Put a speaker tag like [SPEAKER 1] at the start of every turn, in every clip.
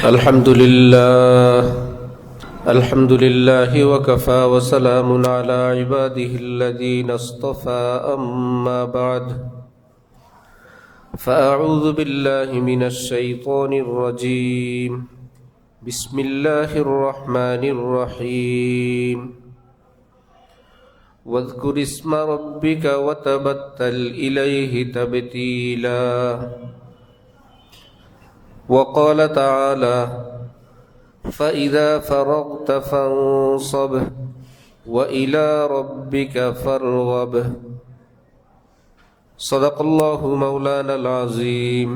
[SPEAKER 1] الحمد لله وكفى وسلام على عباده الذين اصطفى أما بعد فأعوذ بالله من الشيطان الرجيم بسم الله الرحمن الرحيم واذكر اسم ربك وتبتل إليه تبتيلا وقال تعالى فإذا فرغت فانصب وإلى ربك فارغب صدق الله مولانا العظيم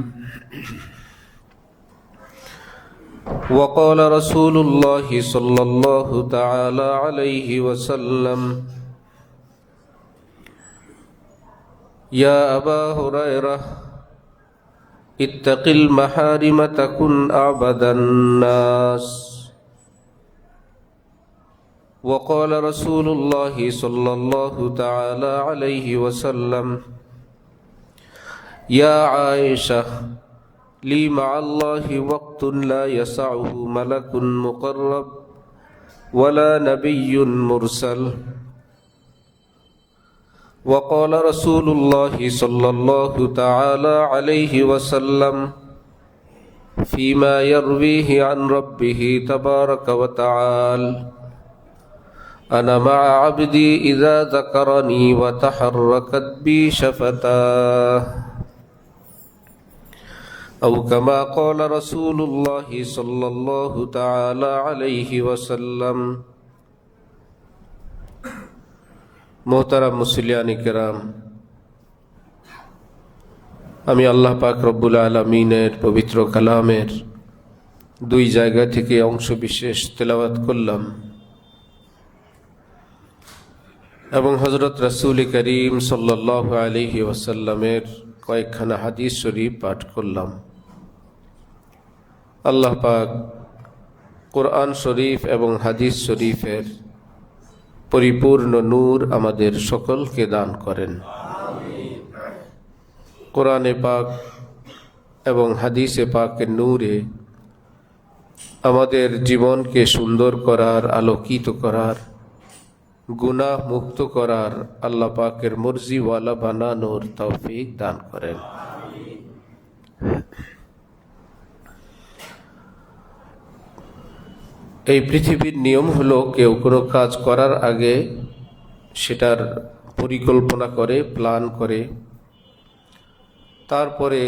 [SPEAKER 1] وقال رسول الله صلى الله تعالى عليه وسلم يا أبا هريرة اتق المحارم تكن أعبد الناس وقال رسول الله صلى الله تعالى عليه وسلم يا عائشة لي مع الله وقت لا يسعه ملك مقرب ولا نبي مرسل وقال رسول الله صلى الله تعالى عليه وسلم فيما يرويه عن ربه تبارك وتعالى أنا مع عبدي إذا ذكرني وتحركت بي شفتاه أو كما قال رسول الله صلى الله تعالى عليه وسلم মোহতারাম মুসলিয়ানি কেরাম, আমি আল্লাহ পাক রব্বুল আলামিনের পবিত্র কালামের দুই জায়গা থেকে অংশ বিশেষ তেলাওয়াত করলাম এবং হযরত রাসূল করিম সাল্লাল্লাহু আলাইহি ওয়াসাল্লামের কয়েকখানা হাদিস শরীফ পাঠ করলাম। আল্লাহ পাক কোরআন শরীফ এবং হাদিস শরীফের পরিপূর্ণ নূর আমাদের সকলকে দান করেন। কোরআনে পাক এবং হাদিসে পাকের নূরে আমাদের জীবনকে সুন্দর করার, আলোকিত করার, গুনাহ মুক্ত করার, আল্লাহ পাকের মর্জিওয়ালা বানানোর তৌফিক দান করেন। এই পৃথিবীর নিয়ম হলো কেউ কোনো কাজ করার আগে সেটার পরিকল্পনা করে, প্ল্যান করে, তারপরে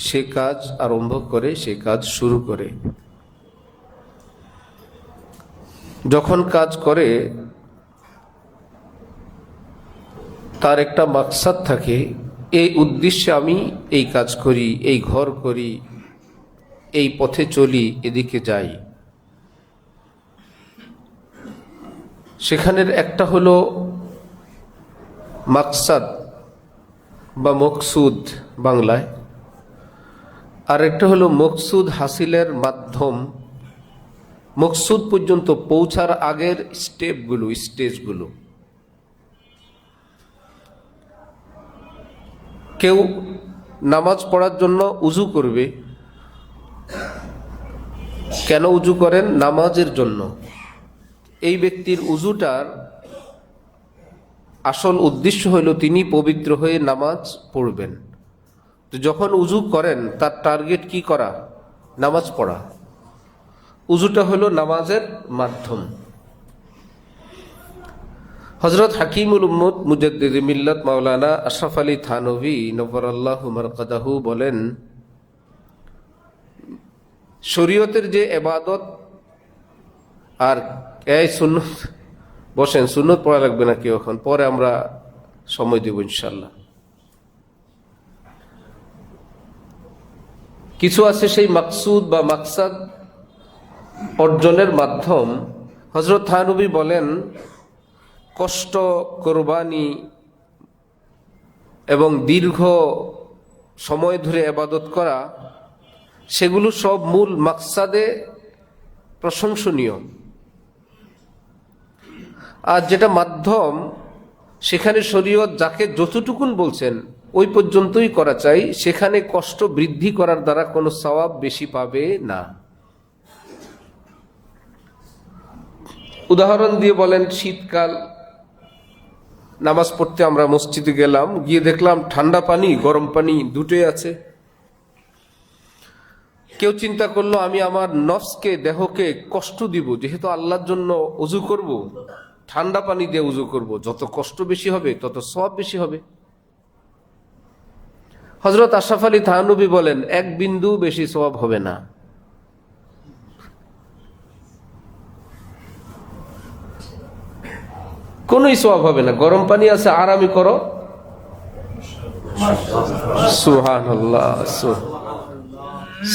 [SPEAKER 1] সে কাজ আরম্ভ করে, সে কাজ শুরু করে। যখন কাজ করে তার একটা মাকসাদ থাকে, এই উদ্দেশ্যে আমি এই কাজ করি, এই ঘর করি, এই পথে চলি, এদিকে যাই। সেখানের একটা হলো মাকসাদ বা মকসুদ বাংলায়, আর একটা হলো মকসুদ হাসিলের মাধ্যম, মকসুদ পর্যন্ত পৌঁছার আগের স্টেজগুলো। কেউ নামাজ পড়ার জন্য উজু করবে, কেন উজু করেন? নামাজের জন্য। এই ব্যক্তির উজুটার আসল উদ্দেশ্য হইল তিনি পবিত্র হয়ে নামাজ পড়বেন। তো যখন উজু করেন তার টার্গেট কি করা? নামাজ পড়া। উজুটা হলো নামাজের মাধ্যম। হযরত হাকিমুল উম্মত মুজাদ্দিদ মিল্লাত মাওলানা আশরাফ আলী থানভী নব্বরাল্লাহু মারকাদাহু বলেন, শরীয়তের যে ইবাদত আর এই সুন্নত, বসেন, সুন্নত পড়া লাগবে না কেউ এখন, পরে আমরা সময় দেব ইনশাল্লাহ। কিছু আছে সেই মাকসুদ বা মাকসাদ অর্জনের মাধ্যম। হযরত থানভী বলেন, কষ্ট, কোরবানি এবং দীর্ঘ সময় ধরে ইবাদত করা, সেগুলো সব মূল মাকসাদে প্রশংসনীয়। আর যেটা মাধ্যম, সেখানে শরীয়ত যাকে যতটুকুন বলছেন ওই পর্যন্তই করা চাই, সেখানে কষ্ট বৃদ্ধি করার দ্বারা কোনো সওয়াব বেশি পাবে না। উদাহরণ দিয়ে বলেন, শীতকাল নামাজ পড়তে আমরা মসজিদে গেলাম, গিয়ে দেখলাম ঠান্ডা পানি গরম পানি দুটোই আছে। কেউ চিন্তা করলো আমি আমার নফসকে, দেহকে কষ্ট দিব, যেহেতু আল্লাহর জন্য উযু করব, ঠান্ডা পানি দিয়ে উযু করব, যত কষ্ট বেশি হবে তত সওয়াব বেশি হবে। হযরত আশরাফ আলী থানভী বলেন, এক বিন্দু বেশি সওয়াব হবে না। কোনই সওয়াব হবে না। গরম পানি আছে, আরামি করো, সুবহানাল্লাহ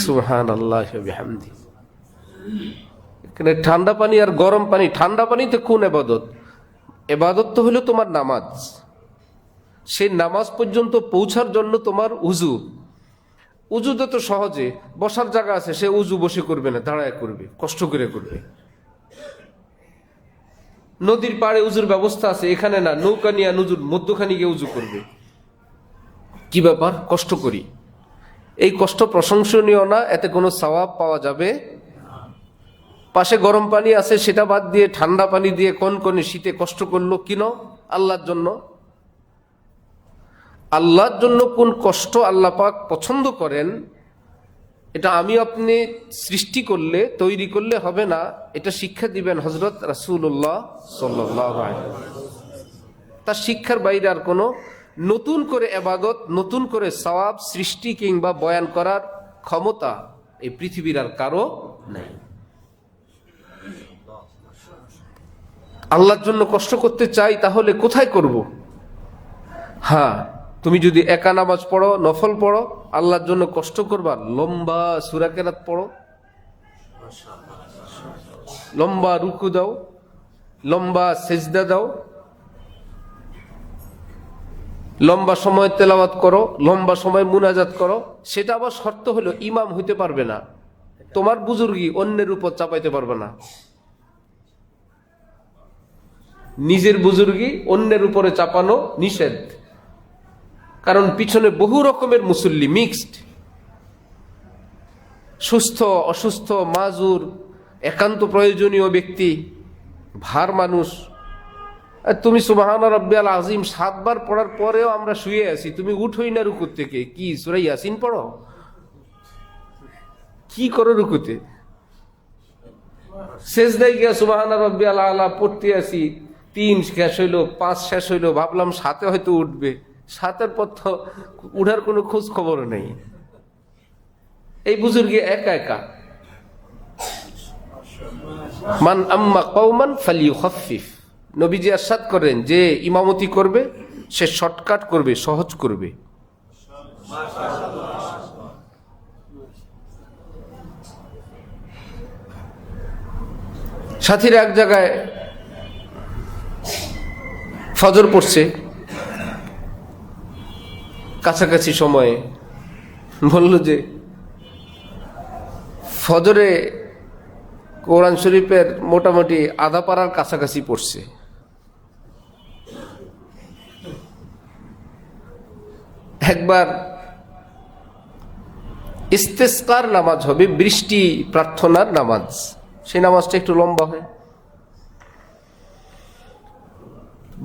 [SPEAKER 1] সুবহানাল্লাহ বিহামদি। এখানে ঠান্ডা পানি আর গরম পানি, ঠান্ডা পানিতে কোন ইবাদত? ইবাদত তো হলো তোমার নামাজ। সেই নামাজ পর্যন্ত পৌঁছার জন্য তোমার উযু। উযুতে তো সহজে বসার জায়গা আছে, সে উযু বসে করবে না, দাঁড়ায় করবে, কষ্ট করে করবে। নদীর পাড়ে উযুর ব্যবস্থা আছে, এখানে না, নৌকা নিয়ে নজুর মধ্যখানি গিয়ে উযু করবে। কি ব্যাপার? কষ্ট করি। এই কষ্ট প্রশংসনীয় না, এতে কোনো সওয়াব পাওয়া যাবে। পাশে গরম পানি আছে, সেটা বাদ দিয়ে ঠান্ডা পানি দিয়ে কনকনে শীতে কষ্ট করলো কেন? আল্লাহর জন্য। আল্লাহর জন্য কোন কষ্ট আল্লাহ পাক পছন্দ করেন, এটা আমি আপনি সৃষ্টি করলে, তৈরি করলে হবে না। এটা শিক্ষা দিবেন হযরত রাসূলুল্লাহ সাল্লাল্লাহু আলাইহি ওয়াসাল্লাম। তার শিক্ষার বাইরে আর কোনো নতুন করে ইবাদত, নতুন করে সওয়াব সৃষ্টি কিংবা বয়ান করার ক্ষমতা এই পৃথিবীর আর কারো নেই। আল্লাহর জন্য কষ্ট করতে চাই, তাহলে কোথায় করব? হ্যাঁ, তুমি যদি একা নামাজ পড়ো, নফল পড়ো, আল্লাহর জন্য কষ্ট করবা, লম্বা সূরা কেরাত পড়ো, লম্বা রুকু দাও, লম্বা সেজদা দাও, লম্বা সময় তেলাওয়াত করো, লম্বা সময় মুনাজাত করো। সেটা আবার শর্ত হলো ইমাম হইতে পারবে না, তোমার বুজুর্গি অন্যের উপর চাপাইতে পারবে না। নিজের বুজুর্গি অন্যের উপরে চাপানো নিষেধ, কারণ পিছনে বহু রকমের মুসল্লি মিক্সড, সুস্থ অসুস্থ, মাজুর, একান্ত প্রয়োজনীয় ব্যক্তি, ভার মানুষ। তুমি সুবহানা রাব্বিয়াল আযীম 7 বার পড়ার পরেও আমরা শুয়ে আছি, তুমি উঠোই না রুকু থেকে। কি সূরা ইয়াসিন পড়ো? কি করো রুকুতে? সেজদায় গিয়া সুবহানা রাব্বিয়াল আলা পড়তে আছি, 3 শেষ হইলো, 5 শেষ হইলো, ভাবলাম 7-এ হয়তো উঠবে। 7-এর পর তো উঠার কোনো খোঁজ খবর নেই। এই বুজুর্গে একা একা। মান আম্মা কওমান ফালিয়ুখাফফিফ। নবীজি ইরশাদ করেন, যে ইমামতি করবে সে শর্টকাট করবে, সহজ করবে। সাথীরা এক জায়গায় ফজর পড়ছে, কাছাকাছি সময়ে বলল যে ফজরে কোরআন শরীফের মোটামুটি আধা পারার কাছাকাছি পড়ছে। একবার ইস্তেসকার নামাজ হবে, বৃষ্টি প্রার্থনার নামাজ, সেই নামাজটা একটু লম্বা হয়।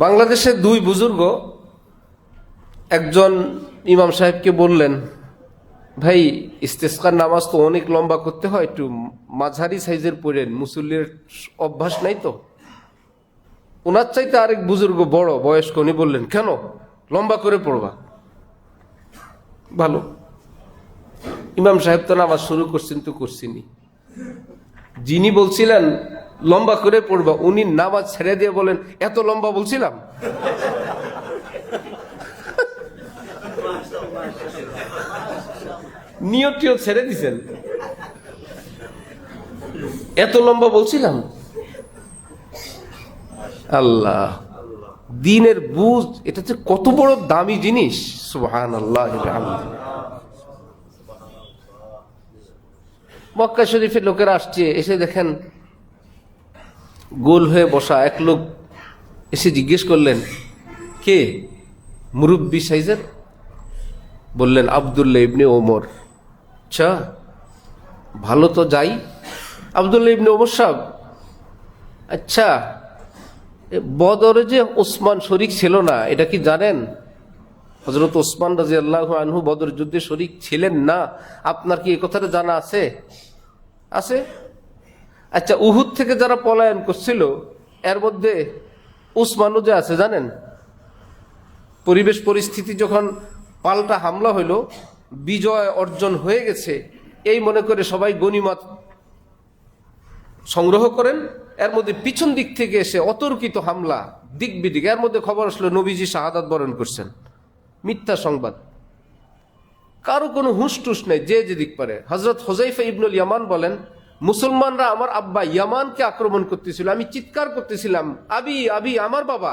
[SPEAKER 1] বাংলাদেশের 2 বুজুর্গ একজন ইমাম সাহেবকে বললেন, ভাই ইস্তেসকার নামাজ তো অনেক লম্বা করতে হয়, একটু মাঝারি সাইজের পড়েন, মুসল্লির অভ্যাস নাই তো। ওনার চাইতে আরেক বুজুর্গ বড় বয়স্ক, উনি বললেন, কেন লম্বা করে পড়বা? ভালো। ইমাম সাহেব তো নামাজ শুরু করছেন তো করছিনি, যিনি বলছিলেন লম্বা করে পড়বা, উনি নামাজ ছেড়ে দিয়ে বলেন, এত লম্বা বলছিলাম? নিয়তটিও ছেড়ে দিছেন, এত লম্বা বলছিলাম? আল্লাহ, দ্বীনের বুঝ, এটা যে কত বড় দামি জিনিস। সুবহানাল্লাহ। মক্কা শরীফের লোকেরা আসছে, এসে দেখেন গোল হয়ে বসা এক লোক এসে জিজ্ঞেস করলেন, কে? মুরব্বী সাইজের বললেন আব্দুল্লাহ ইবনে ওমর। আচ্ছা, ভালো তো যাই। আব্দুল্লাহ ইবনে ওমর সাহেব, আচ্ছা বদরে যে ওসমান শরিক ছিল না, এটা কি জানেন? হযরত ওসমান রাদিয়াল্লাহু আনহু বদর যুদ্ধে শরিক ছিলেন না, আপনার কি এই কথাটা জানা আছে? আছে। আচ্ছা, উহুদ থেকে যারা পলায়ন করছিল এর মধ্যে উসমানও যে আছে, জানেন? পরিবেশ পরিস্থিতি যখন পাল্টা হামলা হইল, বিজয় অর্জন হয়ে গেছে এই মনে করে সবাই গনিমত সংগ্রহ করেন, এর মধ্যে পিছন দিক থেকে এসে অতর্কিত হামলা, দিক বিদিক, এর মধ্যে খবর আসলো নবীজি শাহাদাত বরণ করছেন। মিথ্যা সংবাদ, কারো কোনো হুঁশ টুস নেই, যে যেদিক পারে। হযরত হুযায়ফা ইবনুল ইয়ামান বলেন, মুসলমানরা আমার আব্বা ইয়ামানকে আক্রমণ করতেছিল, আমি চিৎকার করতেছিলাম, আবি আবি, আমার বাবা।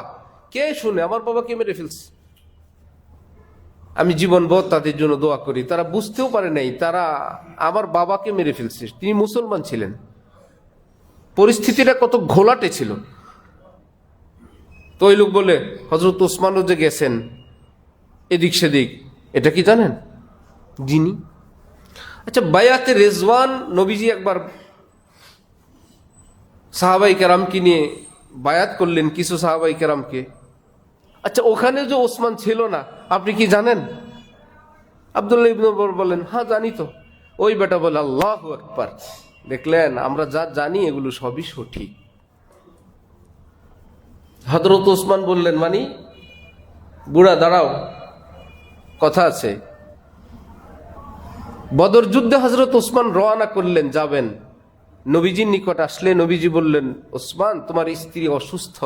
[SPEAKER 1] কে শুনে? আমার বাবাকে মেরে ফেলছে। আমি জীবনভর তাদের জন্য দোয়া করি, তারা বুঝতেও পারে নাই তারা আমার বাবাকে মেরে ফেলছে। তিনি মুসলমান ছিলেন। পরিস্থিতিটা কত ঘোলাটে ছিল। তো ওই লোক বলে হযরত ওসমানও যে গেছেন এদিক সেদিক, এটা কি জানেন? যিনি, আচ্ছা বায়াতে রেজওয়ান, নবীজি একবার সাহাবাই কেরামকে নিয়ে বায়াত করলেন, কিছু সাহাবাই কেরামকে। আচ্ছা, ওখানে যে ওসমান ছিল না, আপনি কি জানেন? আব্দুল্লাহ ইবনে ওমর বলেন, হ্যাঁ জানি তো। ওই বেটা বলে, আল্লাহু আকবার। দেখলেন, আমরা যা জানি এগুলো সবই সঠিক। হযরত ওসমান বললেন, মানি? বুড়া দাঁড়াও, কথা আছে। বদর যুদ্ধে হযরত ওসমান রওনা করলেন, যাবেন। নবীজির নিকট আসলে নবীজি বললেন, ওসমান তোমার স্ত্রী অসুস্থ,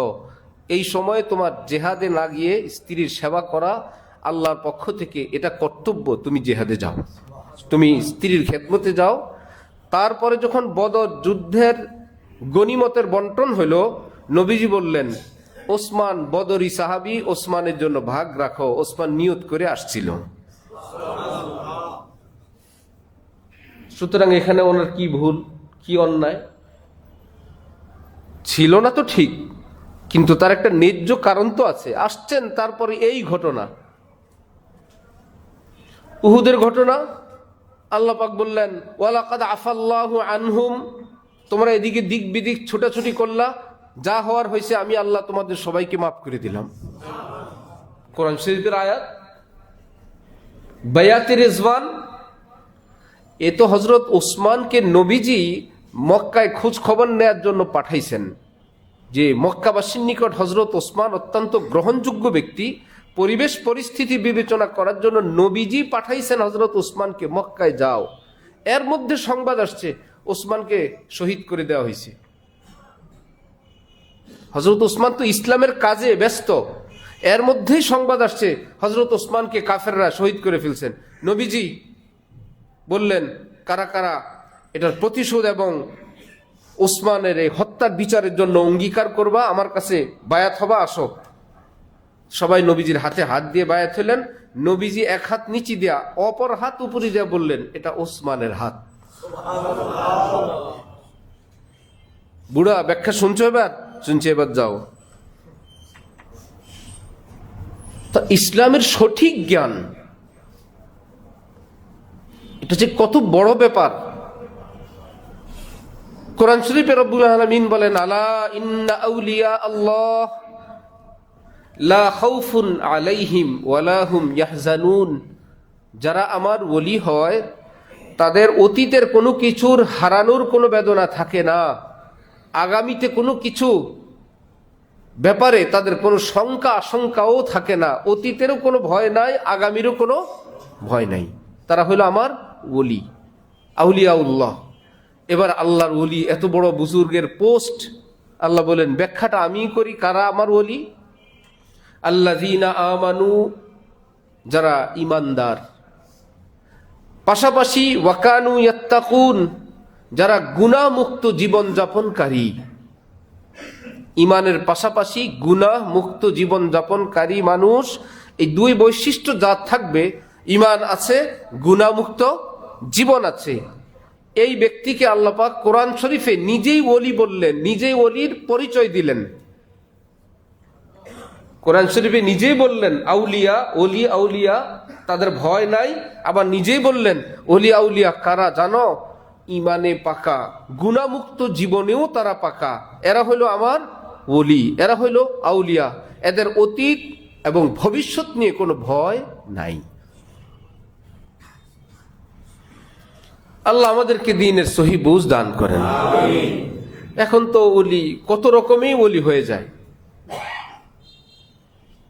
[SPEAKER 1] এই সময়ে তোমার জেহাদে না গিয়ে স্ত্রীর সেবা করা আল্লাহর পক্ষ থেকে এটা কর্তব্য, তুমি জেহাদে যাও, তুমি স্ত্রীর খেদমতে যাও। তারপরে যখন বদর যুদ্ধের গনিমতের বন্টন হইল, নবীজি বললেন, ওসমান বদরি সাহাবী, ওসমানের জন্য ভাগ রাখো। ওসমান নিয়ত করে আসছিল। সুতরাং এখানে ওনার কি ভুল, কি অন্যায় ছিল না তো ঠিক, কিন্তু তার একটা ন্যায্য কারণ তো আছে। আসছেন, তারপরে এই ঘটনা, উহুদের ঘটনা, আল্লাহ পাক বললেন, ওয়ালাকাদ আফাল্লাহু আনহুম, তোমরা এদিকে দিক বিদিক ছোটাছুটি করলা, যা হওয়ার হয়েছে আমি আল্লাহ তোমাদের সবাইকে মাফ করে দিলাম। কোরআন শরীফের আয়াত। বায়াতে রিজওয়ান, এ তো হযরত ওসমানকে নবীজি মক্কায় খোঁজ খবর নেয়ার জন্য পাঠাইছেন, যে মক্কাবাসীর নিকট হযরত ওসমান অত্যন্ত গ্রহণযোগ্য ব্যক্তি। পরিবেশ পরিস্থিতি বিবেচনা করার জন্য নবীজি পাঠাইছেন হযরত ওসমানকে, মক্কায় যাও। এর মধ্যে সংবাদ আসছে ওসমানকে শহীদ করে দেওয়া হয়েছে। হযরত ওসমান তো ইসলামের কাজে ব্যস্ত, এর মধ্যেই সংবাদ আসছে হযরত ওসমানকে কাফেররা শহীদ করে ফেলছেন। নবীজি বললেন, কারা কারা এটার প্রতিশোধ এবং ওসমানের এই হত্যার বিচারের জন্য অঙ্গীকার করবা, আমার কাছে বায়াত হবা, আসো। সবাই নবীজির হাতে হাত দিয়ে বায়াত হলেন। নবীজি এক হাত নিচে দেয়া, অপর হাত উপরে দেয়া বললেন, এটা ওসমানের হাত। বুড়া, ব্যাখ্যা শুনছো? এবার শুনছি, এবার যাও। তা ইসলামের সঠিক জ্ঞান, এটা যে কত বড় ব্যাপার। কোরআন শরীফে রব্বুল আলামিন বলেন, আলা ইন্না আউলিয়া আল্লাহ লা খাউফুন আলাইহিম ওয়ালা হুম ইয়াহজানুন, যারা আমার ওলি হয় তাদের অতীতের কোনো কিছুর হারানোর কোনো বেদনা থাকে না, আগামীতে কোনো কিছু ব্যাপারে তাদের কোনো শঙ্কা আশঙ্কাও থাকে না, অতীতেরও কোনো ভয় নাই, আগামীরও কোনো ভয় নাই। তারা হলো আমার ওলি, আউলিয়াউল্লাহ। এবার আল্লাহর ওলি, এত বড় বুজুর্গের পোস্ট, আল্লাহ বলেন ব্যাখ্যাটা আমি করি, কারা আমার ওলি? আল্লাযীনা আমানু, যারা ঈমানদার, পাশাপাশি ওয়াকানু ইয়াত্তাকুন, যারা গুনাহ মুক্ত জীবন যাপনকারী। ঈমানের পাশাপাশি গুনাহ মুক্ত জীবন যাপনকারী মানুষ, এই দুই বৈশিষ্ট্য যার থাকবে, ঈমান আছে, গুনাহ মুক্ত জীবন আছে, এই ব্যক্তিকে আল্লাহ পাক কোরআন শরীফে নিজেই ওলি বললেন, নিজেই ওলির পরিচয় দিলেন। কোরআন শরীফে নিজেই বললেন আউলিয়া, ওলি, আউলিয়া তাদের ভয় নাই। আবার নিজেই বললেন ওলি আউলিয়া কারা জানো, ইমানে পাকা, গুনামুক্ত জীবনেও তারা পাকা, এরা হইল আমার ওলি, এরা হইল আউলিয়া, এদের অতীত এবং ভবিষ্যৎ নিয়ে কোনো ভয় নাই। আল্লাহ আমাদেরকে দ্বীনের সহি বুঝ দান করেন। এখন তো ওলি কত রকমই ওলি হয়ে যায়,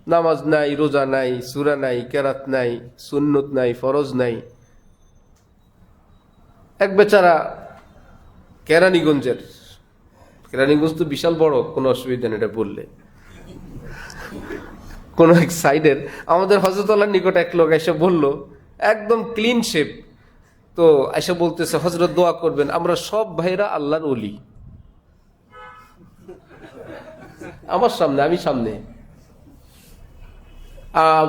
[SPEAKER 1] নামাজ নাই, রোজা নাই, সূরা নাই, কেরাত নাই, সুন্নত নাই, ফরজ নাই। এক বেচারা কেরানীগঞ্জের, কেরানীগঞ্জ তো বিশাল বড়, কোনো অসুবিধা নেই এটা বললে, কোন এক সাইডের আমাদের হযরতুল্লাহর নিকট এক লোক এসে বলল, একদম ক্লিন শেপ, তো এসে বলতেছে হযরত দোয়া করবেন, আমরা সব ভাইরা আল্লাহর ওলি। আমার সামনে, আমি সামনে,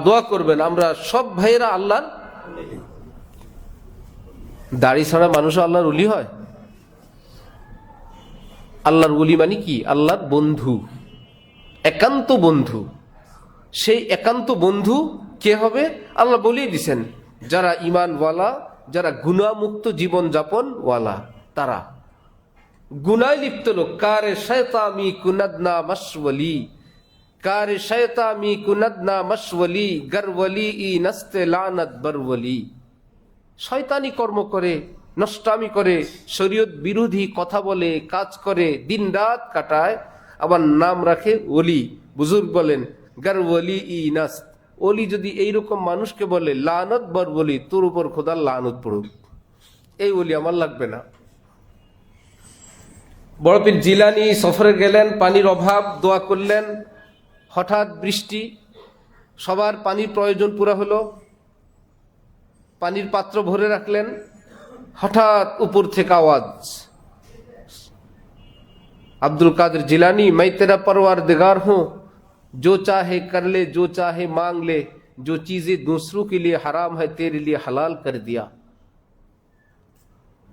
[SPEAKER 1] দোয়া করবেন, আমরা সব ভাইরা আল্লাহর। দাড়ি ছাড়া মানুষ আল্লাহর ওলি হয়? আল্লাহর ওলি মানে কি? আল্লাহর বন্ধু, একান্ত বন্ধু। সেই একান্ত বন্ধু কে হবে? আল্লাহ বলেই দিছেন, যারা ঈমানওয়ালা, যারা গুনাহমুক্ত জীবন যাপন ওয়ালা, তারা। গুনায় লিপ্ত লোক, কারে শায়তামি কুনাদনা মাশওয়ালি, কারে শায়তামি কুনাদনা মাশওয়ালি, গরওয়ালি ই নস্তে লানত বরওয়ালি। শয়তানি কর্ম করে, নষ্টামি করে, শরীয়ত বিরোধী কথা বলে, কাজ করে, দিন রাত কাটায়, আবার নাম রাখে ওলি। বুজুর্গ বলেন গরওয়ালি ই নাস্ত, ওলি যদি এইরকম মানুষকে বলে লানত বরওয়ালি, তোর উপর খোদার লানত পড়ুক, এই ওলি আমার লাগবে না। বড় পীর জিলানী সফরে গেলেন, পানির অভাব, দোয়া করলেন, হঠাৎ বৃষ্টি, সবার পানির প্রয়োজন পুরা হলো, পানির পাত্র ভরে রাখলেন, হঠাৎ উপর থেকে আওয়াজ, আব্দুল কাদের জিলানী, मैं तेरा परवरदिगार हूं, जो चाहे कर ले, जो चाहे मांग ले, जो चीजें दूसरों के लिए हराम है तेरे लिए हलाल कर दिया।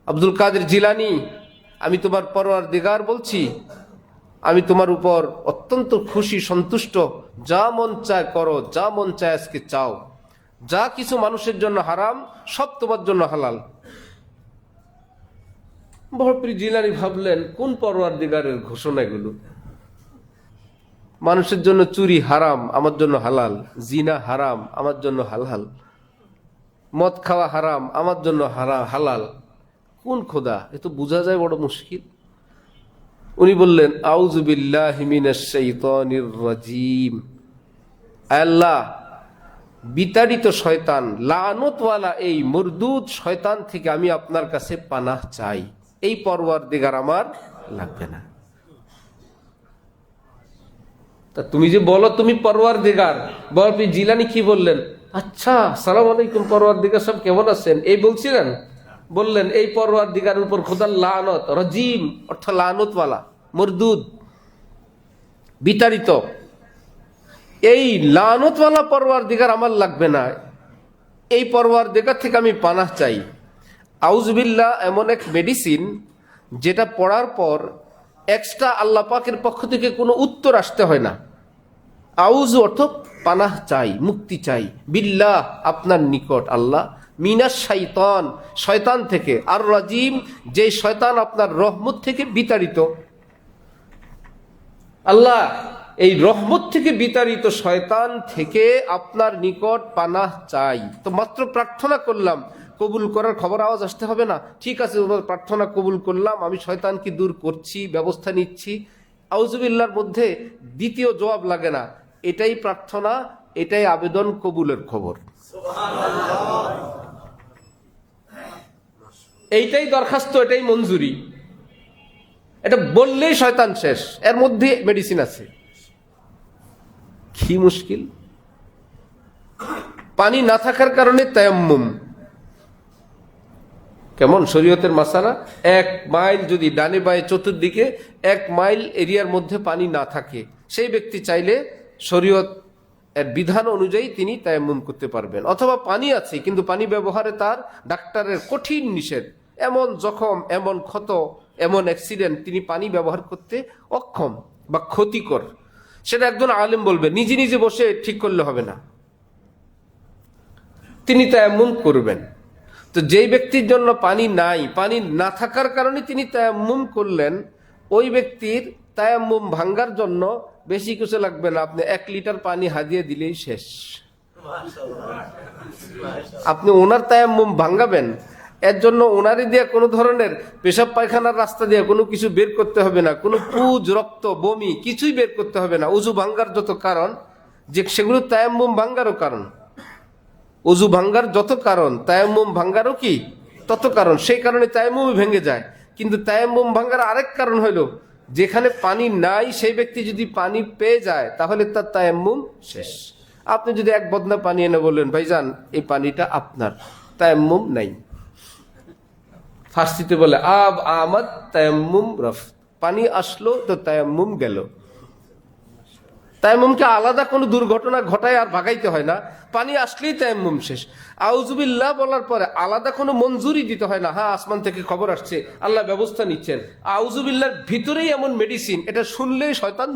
[SPEAKER 1] আব্দুল কাদের জিলানী, আমি তোমার পরওয়ারদিগার বলছি, আমি তোমার উপর অত্যন্ত খুশি, সন্তুষ্ট, যা মন চায় করো, যা মন চায় আজকে চাও, যা কিছু মানুষের জন্য হারাম সব তোমার জন্য হালাল। বড়পীর জিলানী ভাবলেন, কোন পরওয়ারদিগারের ঘোষণা এগুলো? মানুষের জন্য চুরি হারাম, আমার জন্য হালাল, জিনা হারাম, আমার জন্য হালাল, মদ খাওয়া হারাম, আমার জন্য হালাল, কোন খোদা? এ তো বোঝা যায় বড় মুশকিল। উনি বললেন, আউযু বিল্লাহি মিনাশ শাইতানির রাজিম, আল্লাহ বিতাড়িত শয়তান, লানতওয়ালা এই মরদুদ শয়তান থেকে আমি আপনার কাছে পানাহ চাই, এই পরওয়ারদিগার আমার লাগবে না। তা তুমি যে বলো তুমি পরওয়ারদিগার, বড়পীর জিলানী কি বললেন? আচ্ছা, সালাম আলাইকুম পরওয়ারদিগার সাহেব, কেমন আছেন? এই বলছিলেন? বললেন, এই পরওয়ারদিগারের উপর খোদার লানত, রাজিম অর্থ লানতওয়ালা, মরদুদ, বিতাড়িত, এই লানতওয়ালা পরওয়ারদিগার আমার লাগবে না, এই পরওয়ারদিগার থেকে আমি পানাহ চাই। আউযুবিল্লাহ এমন এক মেডিসিন, যেটা পড়ার পর এক্সট্রা আল্লাহ পাকের পক্ষ থেকে কোনো উত্তর আসতে হয় না। আউযু অর্থ পানাহ চাই, মুক্তি চাই, বিল্লাহ আপনার নিকট আল্লাহ, মিনাশ শাইতান শয়তান থেকে, আর রাজিম যে শয়তান আপনার রহমত থেকে বিতাড়িত। আল্লাহ এই রহমত থেকে বিতাড়িত শয়তান থেকে আপনার নিকট পানাহ চাই। তো মাত্র প্রার্থনা করলাম, কবুল করার খবর আওয়াজ আসতে হবে না? ঠিক আছে, প্রার্থনা কবুল করলাম, আমি শয়তানকে দূর করছি, ব্যবস্থা নিচ্ছি। আউযুবিল্লাহর মধ্যে দ্বিতীয় জবাব লাগে না, এটাই প্রার্থনা, এটাই আবেদন কবুলের খবর, এইটাই দরখাস্ত, এটাই মঞ্জুরি। এটা বললেই শয়তান শেষ, এর মধ্যে মেডিসিন আছে। কি মুশকিল! পানি না থাকার কারণে তায়াম্মুম, কেমন শরীয়তের মাসালা? 1 মাইল যদি ডানে বায়ে চতুর্দিকে 1 মাইল এরিয়ার মধ্যে পানি না থাকে, সেই ব্যক্তি চাইলে শরীয়ত এর বিধান অনুযায়ী তিনি তায়াম্মুম করতে পারবেন। অথবা পানি আছে কিন্তু পানি ব্যবহারে তার ডাক্তারের কঠিন নিষেধ, এমন জখম, এমন ক্ষত, এমন অ্যাক্সিডেন্ট, তিনি পানি ব্যবহার করতে অক্ষম বা ক্ষতিকর, সেটা একজন আলেম বলবে, নিজে নিজে বসে ঠিক করলে হবে না। তিনি তায়াম্মুম করবেন। তো যেই ব্যক্তির জন্য পানি নাই, পানি না থাকার কারণে তিনি তায়াম্মুম করলেন, ওই ব্যক্তির তায়াম্মুম ভাঙ্গার জন্য বেশি কিছু লাগবে না, আপনি 1 লিটার পানি হাদিয়ে দিলেই শেষ। আপনি ওনার তায়াম্মুম ভাঙ্গাবেন, এর জন্য ওনারই দিয়ে কোনো ধরনের পেশাব পায়খানার রাস্তা দিয়ে কোনো কিছু বের করতে হবে না, কোনো পুজ, রক্ত, বমি কিছুই বের করতে হবে না। উযু ভাঙ্গার যত কারণ, যে সেগুলো তায়াম্মুম ভাঙ্গারও কারণ। উযু ভাঙ্গার যত কারণ, তায়াম্মুম ভাঙ্গারও কি তত কারণ। সেই কারণে তায়াম্মুম ভেঙে যায়। কিন্তু তায়াম্মুম ভাঙ্গার আরেক কারণ হলো, যেখানে পানি নাই সেই ব্যক্তি যদি পানি পেয়ে যায় তাহলে তার তায়াম্মুম শেষ। আপনি যদি 1 বদনা পানি এনে বললেন, ভাইজান এই পানিটা আপনার, তায়াম্মুম নাই। ফার্সিতে বলে আব আমাদ তায়াম্মুম রফ, পানি আসলো তো তায়াম্মুম গেল। তায়াম্মুমকে আলাদা কোনো দুর্ঘটনা ঘটায় আর ভাগাইতে হয় না, পানি আসলেই তায়াম্মুম শেষ। আউযুবিল্লাহ বলার পরে আলাদা কোনো মঞ্জুরি দিতে হয় না, হ্যাঁ আসমান থেকে খবর আসছে, আল্লাহ ব্যবস্থা নিচ্ছেন। আউযুবিল্লাহর ভিতরেই এমন মেডিসিন, এটা শুনলেই শয়তান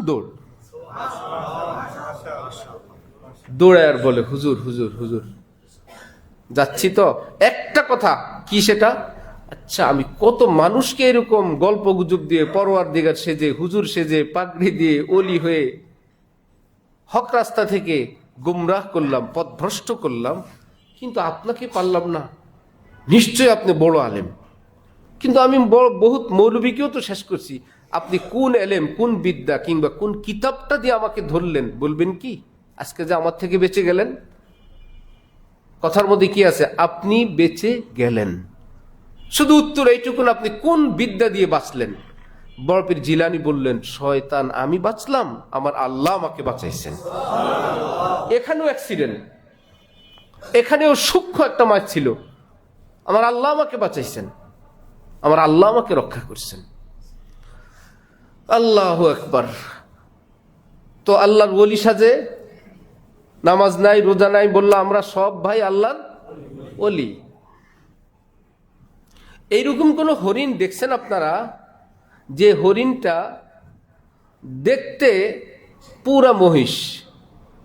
[SPEAKER 1] দৌড়ায় আর বলে, হুজুর হুজুর হুজুর যাচ্ছি তো, একটা কথা কি সেটা, আচ্ছা আমি কত মানুষকে এরকম গল্প গুজব দিয়ে, পরওয়ারদিগার সেজে, হুজুর সেজে, পাগড়ি দিয়ে, ওলি হয়ে হক রাস্তা থেকে গুমরাহ করলাম, পথভ্রষ্ট করলাম, কিন্তু আপনাকে পারলাম না। নিশ্চয় আপনি বড় আলেম, কিন্তু আমি বহুত মৌলবীকেও তো শেষ করছি। আপনি কোন এলেম, কোন বিদ্যা কিংবা কোন কিতাবটা দিয়ে আমাকে ধরলেন, বলবেন কি আজকে যে আমার থেকে বেঁচে গেলেন? কথার মধ্যে কি আছে? আপনি বেঁচে গেলেন, শুধু উত্তর এইটুকুন, আপনি কোন বিদ্যা দিয়ে বাঁচলেন? বড় পীর জিলানী বললেন, শয়তান আমি বাঁচলাম, আমার আল্লাহ আমাকে বাঁচাইছেন। এখানেও অ্যাক্সিডেন্ট, এখানেও সূক্ষ্ম একটা মাছ ছিল, আমার আল্লাহ আমাকে বাঁচাইছেন, আমার আল্লাহ আমাকে রক্ষা করছেন। আল্লাহু আকবার। তো আল্লাহর ওলি সাজে, নামাজ নাই, রোজা নাই, বললো আমরা সব ভাই আল্লাহর ওলি। এইরকম কোন হরিণ দেখছেন আপনারা, যে হরিণটা দেখতে পুরা মহিষ?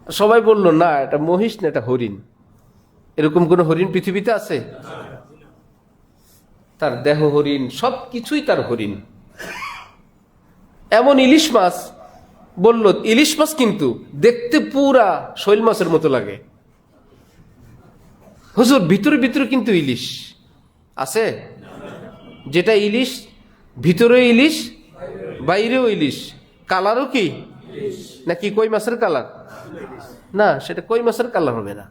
[SPEAKER 1] সবাই বলল না এটা মহিষ না, এটা হরিণ। এরকম কোন হরিণ পৃথিবীতে আছে? তার দেহ হরিণ, সব কিছুই তার হরিণ। এমন ইলিশ মাছ, বলল ইলিশ মাছ কিন্তু দেখতে পুরা শৈল মাছের মতো লাগে। হুজুর ভিতরে ভিতরে কিন্তু ইলিশ আছে, যেটা ইলিশ ভিতরে ইলিশ বাইরেও ইলিশ, কালারও কি নাকি কই মাছের কালার? না, সেটা কই মাছের কালার হবে না,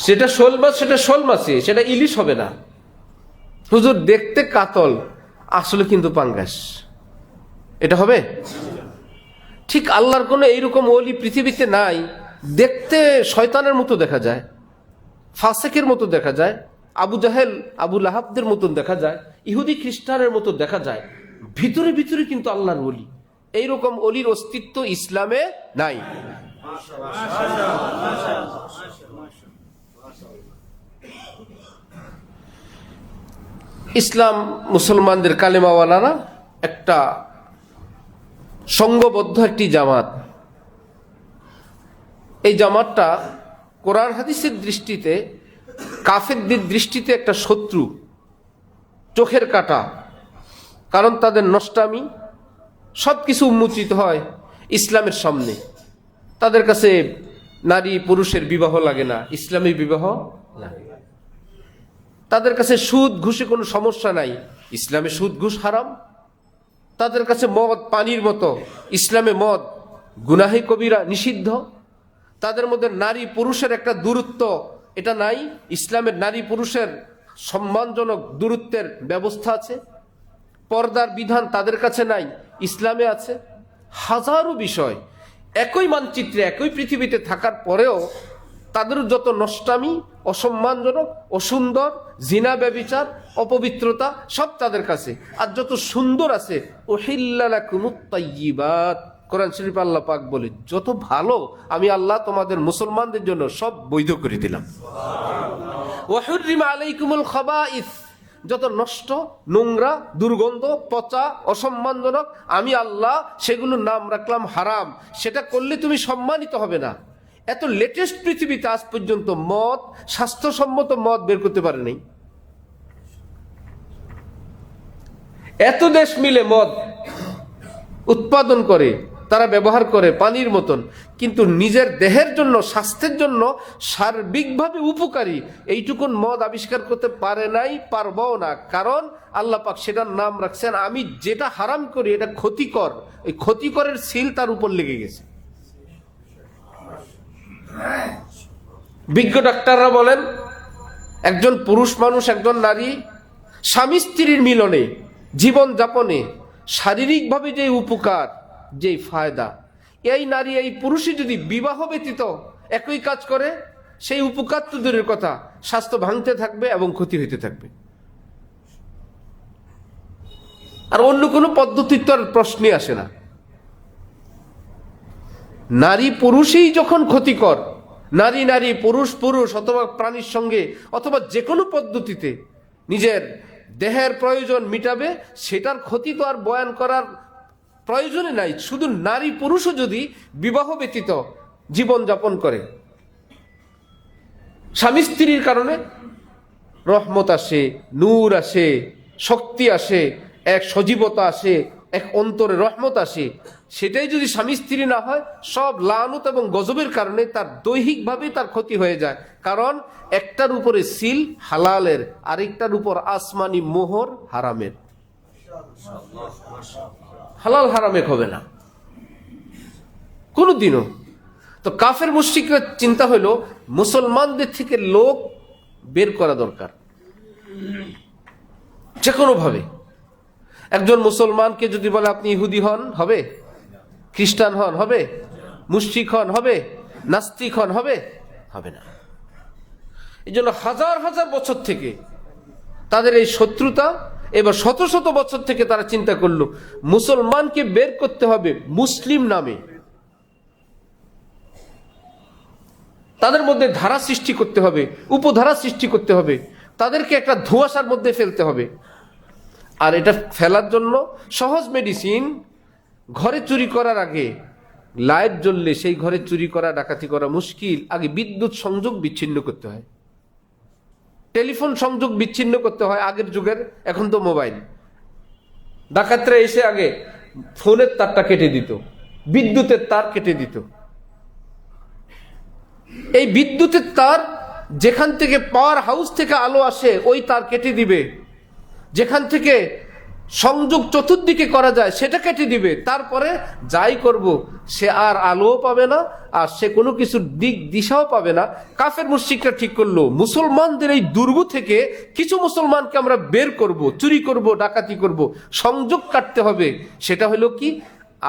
[SPEAKER 1] সেটা শোল মাছ, সেটা শোল মাছই, সেটা ইলিশ হবে না। হুজুর দেখতে কাতল, আসলে কিন্তু পাঙ্গাস, এটা হবে? ঠিক আল্লাহর কোনো এইরকম ওলি পৃথিবীতে নাই, দেখতে শয়তানের মতো দেখা যায়, ফাসেকের মতো দেখা যায়, আবু জাহেল আবু লাহাবদের মতন দেখা যায়, ইহুদি খ্রিস্টানের মতো দেখা যায়, ভিতরে ভিতরে কিন্তু আল্লাহর ওলি। এইরকম ওলির অস্তিত্ব ইসলামে নাই। ইসলাম মুসলমানদের কালেমাওয়ালারা একটা সংঘবদ্ধ একটি জামাত। এই জামাতটা কোরআন হাদিসের দৃষ্টিতে, কাফেরদের দৃষ্টিতে একটা শত্রু, চোখের কাটা। কারণ তাদের নষ্টামি সবকিছু উন্মোচিত হয় ইসলামের সামনে। তাদের কাছে নারী পুরুষের বিবাহ লাগে না, ইসলামী বিবাহ লাগে। তাদের কাছে সুদ ঘুষে কোনো সমস্যা নাই, ইসলামে সুদ ঘুষ হারাম। তাদের কাছে মদ পানির মতো, ইসলামে মদ গুনাহে কবিরা নিষিদ্ধ। তাদের মধ্যে নারী পুরুষের একটা দূরত্ব, এটা নাই, ইসলামের নারী পুরুষের সম্মানজনক দূরত্বের ব্যবস্থা আছে। পর্দার বিধান তাদের কাছে নাই, ইসলামে আছে। হাজারো বিষয় একই মানচিত্রে, একই পৃথিবীতে থাকার পরেও তাদের যত নষ্টামি, অসম্মানজনক, অসুন্দর, জিনা, ব্যভিচার, অপবিত্রতা সব তাদের কাছে। আর যত সুন্দর আছে, উহিল্লা লাকুমুত তাইয়্যিবাত, কোরআন শরীফ আল্লাহ পাক বলে যত ভালো আমি আল্লাহ তোমাদের মুসলমানদের জন্য সব বৈধ করে দিলাম। ওয়া হুররিমা আলাইকুমুল খাবাইস, যত নষ্ট, নোংরা, দুর্গন্ধ, পচা, অসম্মানজনক আমি আল্লাহ সেগুলোর নাম রাখলাম হারাম। সেটা করলে তুমি সম্মানিত হবে না। এত লেটেস্ট পৃথিবীতে আজ পর্যন্ত মদ, স্বাস্থ্যসম্মত মদ বের করতে পারে নাই। এত দেশ মিলে মদ উৎপাদন করে, তারা ব্যবহার করে পানির মতন, কিন্তু নিজের দেহের জন্য, স্বাস্থ্যের জন্য সার্বিকভাবে উপকারী এইটুকুন মদ আবিষ্কার করতে পারে নাই, পারবও না। কারণ আল্লাহ পাক সেটার নাম রাখছেন, আমি যেটা হারাম করি এটা ক্ষতিকর, এই ক্ষতিকরের সিল তার উপর লেগে গেছে। বিজ্ঞ ডাক্তাররা বলেন, একজন পুরুষ মানুষ, একজন নারী স্বামী স্ত্রীর মিলনে, জীবন যাপনে শারীরিকভাবে যে উপকার, যে ফায়দা, এই নারী এই পুরুষই যদি বিবাহ ব্যতীত একই কাজ করে, সেই উপকার তো দূরের কথা, স্বাস্থ্য ভাঙতে থাকবে এবং ক্ষতি হইতে থাকবে। আর অন্য কোনো পদ্ধতির তো আর প্রশ্নই আসে না। নারী পুরুষই যখন ক্ষতিকর, নারী নারী, পুরুষ পুরুষ, অথবা প্রাণীর সঙ্গে, অথবা যে কোনো পদ্ধতিতে নিজের দেহের প্রয়োজন মিটাবে, সেটার ক্ষতি তো আর বয়ান করার প্রয়োজনই নাই। শুধু নারী পুরুষও যদি বিবাহ ব্যতীত জীবন যাপন করে, স্বামী স্ত্রীর কারণে রহমত আসে, নূর আসে, শক্তি আসে, এক সজীবতা আসে, এক অন্তরে রহমত আসে, সেটাই যদি স্বামী স্ত্রী না হয়, সব লানত এবং গজবের কারণে তার দৈহিকভাবে তার ক্ষতি হয়ে যায়। কারণ একটার উপরে সিল হালালের, আরেকটার উপর আসমানি মোহর হারামের। হালাল হারামে হবে না কোনোদিনও। তো কাফের মুশরিকরা চিন্তা হলো মুসলমানদের থেকে লোক বের করা দরকার যে কোনো ভাবে। একজন মুসলমানকে যদি বলে আপনি ইহুদি হন, হবে? খ্রিস্টান হন, হবে? মুশরিক হন, হবে? নাস্তিক হন, হবে? হবে না। এই জন্য হাজার হাজার বছর থেকে তাদের এই শত্রুতা, এবার শত শত বছর থেকে তারা চিন্তা করলো মুসলমানকে বের করতে হবে মুসলিম নামে। তাদের মধ্যে ধারা সৃষ্টি করতে হবে, উপধারা সৃষ্টি করতে হবে, তাদেরকে একটা ধোঁয়াশার মধ্যে ফেলতে হবে। আর এটা ফেলার জন্য সহজ মেডিসিন, ঘরে চুরি করার আগে লাইট জ্বললে সেই ঘরে চুরি করা, ডাকাতি করা মুশকিল। আগে বিদ্যুৎ সংযোগ বিচ্ছিন্ন করতে হয়, টেলিফোন সংযোগ বিচ্ছিন্ন করতে হয় আগের যুগের। এখন তো মোবাইল। ডাকাতরা এসে আগে ফোনের তারটা কেটে দিত, বিদ্যুতের তার কেটে দিত। এই বিদ্যুতের তার যেখান থেকে পাওয়ার হাউস থেকে আলো আসে ওই তার কেটে দিবে, যেখান থেকে সংযোগ চতুর্দিকে করা যায় সেটা কেটে দিবে। তারপরে যাই করব সে আর আলোও পাবে না, আর সে কোনো কিছুর দিক দিশাও পাবে না। কাফের মুশরিকরা ঠিক করলো মুসলমানদের এই দুর্গ থেকে কিছু মুসলমানকে আমরা বের করব, চুরি করব, ডাকাতি করব, সংযোগ কাটতে হবে। সেটা হলো কি,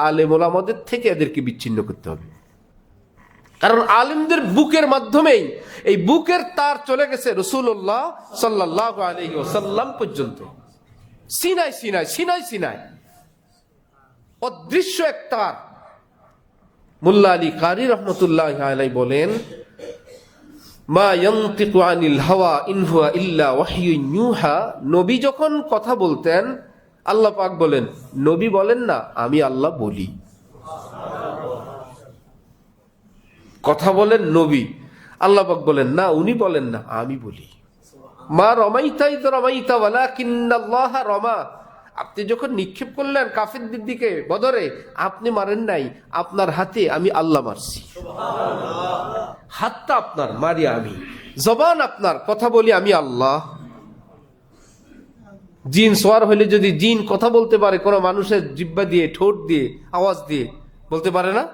[SPEAKER 1] আলেম ওলামাদের থেকে এদেরকে বিচ্ছিন্ন করতে হবে। কারণ আলেমদের বুকের মাধ্যমেই এই বুকের তার চলে গেছে রাসূলুল্লাহ সাল্লাল্লাহু আলাইহি ওয়াসাল্লাম পর্যন্ত। সিনাই সিনাই সিনাই সিনাই অদৃশ্য এক তার। মোল্লা আলী কারি রহমতুল্লাহি আলাইহি বলেন, মা ইয়ানতিকু আনিল হাওয়া ইন হুয়া ইল্লা ওয়াহয়ুন ইউহা। নবী যখন কথা বলতেন, আল্লাহ পাক বলেন, নবী বলেন না আমি আল্লাহ বলি। কথা বলেন নবী, আল্লাহ পাক বলেন না উনি বলেন না আমি বলি। মা রমাইতা ইদ রমাইতা ওয়ালাকিন্নাল্লাহা রমা। আপনি যখন নিক্ষেপ করলেন কাফেরদের দিকে বদরে, আপনি মারেন নাই, আপনার হাতে আমি আল্লাহ মারছি। হাতটা আপনার, মারি আমি। জবান আপনার, কথা বলি আমি আল্লাহ। জিন সোয়ার হইলে যদি জিন কথা বলতে পারে, কোন মানুষের জিহ্বা দিয়ে, ঠোঁট দিয়ে, আওয়াজ দিয়ে বলতে পারে না?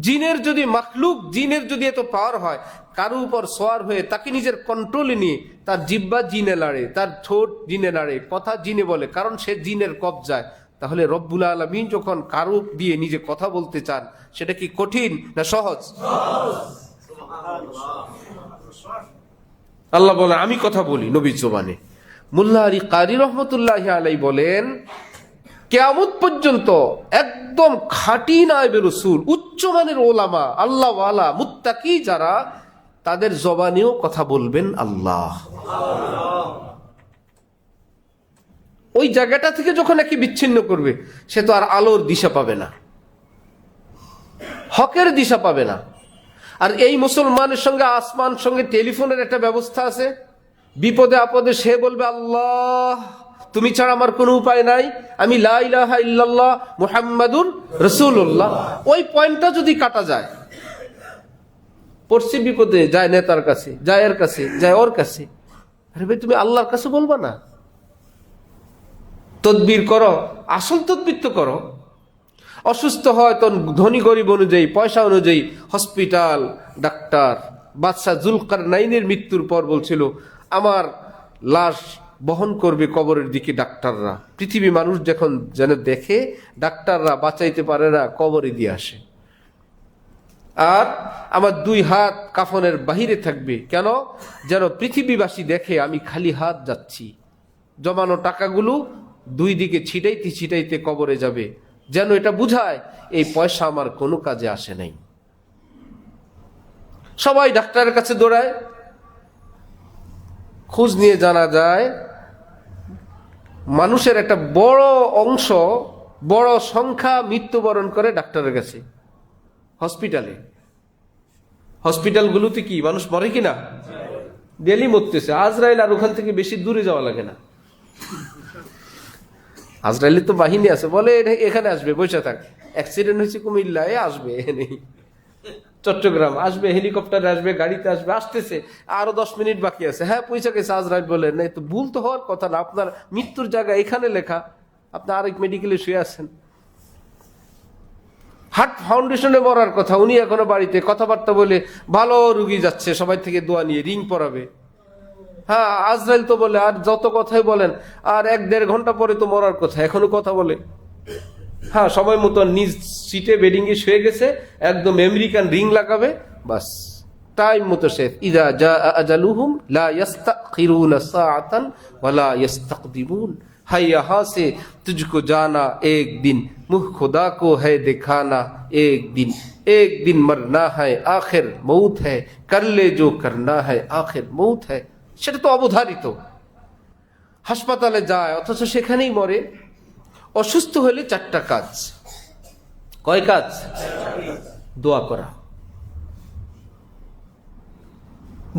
[SPEAKER 1] জিনের যদি মাখলুক, জিনের যদি এত পাওয়ার হয়, কারো উপর সোয়ার হয়ে তাকে নিজের কন্ট্রোলে নিয়ে তার জিহ্বা জিনে লাড়ে, তার ঠোঁট জিনে লাড়ে, কথা জিনে বলে, কারণ সে জিনের কবজায়, তাহলে রব্বুল আলামিন যখন কারো দিয়ে নিজে কথা বলতে চান, সেটা কি কঠিন না সহজ? আল্লাহ বলে আমি কথা বলি নবীর জবানে। মোল্লা আলী কারি রহমতুল্লাহি আলাইহি বলেন, কিয়ামত পর্যন্ত একদম খাঁটি নায়েবে রাসূল, উচ্চমানের ওলামা, আল্লাহওয়ালা, মুত্তাকি যারা, তাদের জবানেও কথা বলবেন আল্লাহ। ওই জায়গাটা থেকে যখন একে বিচ্ছিন্ন করবে, সে তো আর আলোর দিশা পাবে না, হকের দিশা পাবে না। আর এই মুসলমানের সঙ্গে আসমান সঙ্গে টেলিফোনের একটা ব্যবস্থা আছে। বিপদে আপদে সে বলবে আল্লাহ তুমি ছাড়া আমার কোনো উপায় নাই, আমি লা ইলাহা ইল্লাল্লাহ মুহাম্মাদুর রাসূলুল্লাহ। ওই পয়েন্টটা যদি কাটা যায়, পড়ছি বিপদে, যায় নেতার কাছে, যায় এর কাছে, যায় ওর কাছে, আরে ভাই তুমি আল্লাহর কাছে বলবা না? তদবির করো, আসল তদবির তো করো। অসুস্থ হয় তো ধনী গরিব অনুযায়ী, পয়সা অনুযায়ী হসপিটাল, ডাক্তার। বাদশাহ জুলকারনাইনের মৃত্যুর পর বলছিল আমার লাশ বহন করবে কবরের দিকে ডাক্তাররা। পৃথিবী মানুষ যখন যেন দেখে ডাক্তাররা বাঁচাইতে পারে না, কবরে দিয়ে আসে। আর আমার 2 হাত কাফনের বাহিরে থাকবে, কেন? যেন পৃথিবীবাসী দেখে আমি খালি হাত যাচ্ছি। জমানো টাকাগুলো 2 দিকে ছিটাইতে ছিটাইতে কবরে যাবে, যেন এটা বুঝায় এই পয়সা আমার কোনো কাজে আসে নাই। সবাই ডাক্তারের কাছে দৌড়ায়। খোঁজ নিয়ে জানা যায় মানুষের একটা বড় অংশ, বড় সংখ্যা মৃত্যুবরণ করে ডাক্তারের কাছে, হসপিটালে। হসপিটালগুলোতে কি মানুষ মরে কিনা? ডেলি মরতেছে। আজরাইল আর ওখান থেকে বেশি দূরে যাওয়া লাগে না। আজরাইলের তো বাহিনী আছে, বলে এখানে আসবে, বসে থাক। অ্যাক্সিডেন্ট হয়েছে কুমিল্লায়, আসবে নেই, চট্টগ্রাম আসবে, হেলিকপ্টারে আসবে, গাড়িতে আসবে, আসতেছে, আরো 10 মিনিট বাকি আছে, হ্যাঁ পৌঁছে গেছে। আজরাইল বলে নাই তো, ভুল তো হওয়ার কথা না, আপনার মৃত্যুর জায়গা এখানে লেখা, আপনি আরেক মেডিকেলে শুয়ে আছেন। হার্ট ফাউন্ডেশনে মরার কথা, উনি এখনো বাড়িতে কথাবার্তা বলে ভালো রুগী যাচ্ছে, সবাই থেকে দোয়া নিয়ে রিং পরাবে। হ্যাঁ আজরাইল তো বলে আর যত কথাই বলেন, আর 1-1.5 ঘন্টা পরে তো মরার কথা, এখনো কথা বলে। হ্যাঁ সময় মতো নিজ সিটে বেডিংয়ে শুয়ে গেছে, একদম আমেরিকান রিং লাগাবে, বাস টাইম মতো শেষ। ইযা জা আজালুহুম লা ইস্তাখিরুনা সাআতান ওয়া লা ইস্তাকদিমুন। है यहाँ से तुझको जाना एक दिन, मुँह खुदा को है दिखाना एक दिन मरना है आखिर मौत है, कर ले जो करना है आखिर मौत है। সেটা তো অবধারিত। হাসপাতালে যায় অথচ সেখানেই মরে। অসুস্থ হলে 4টা কাজ। কয় কাজ? দোয়া করা।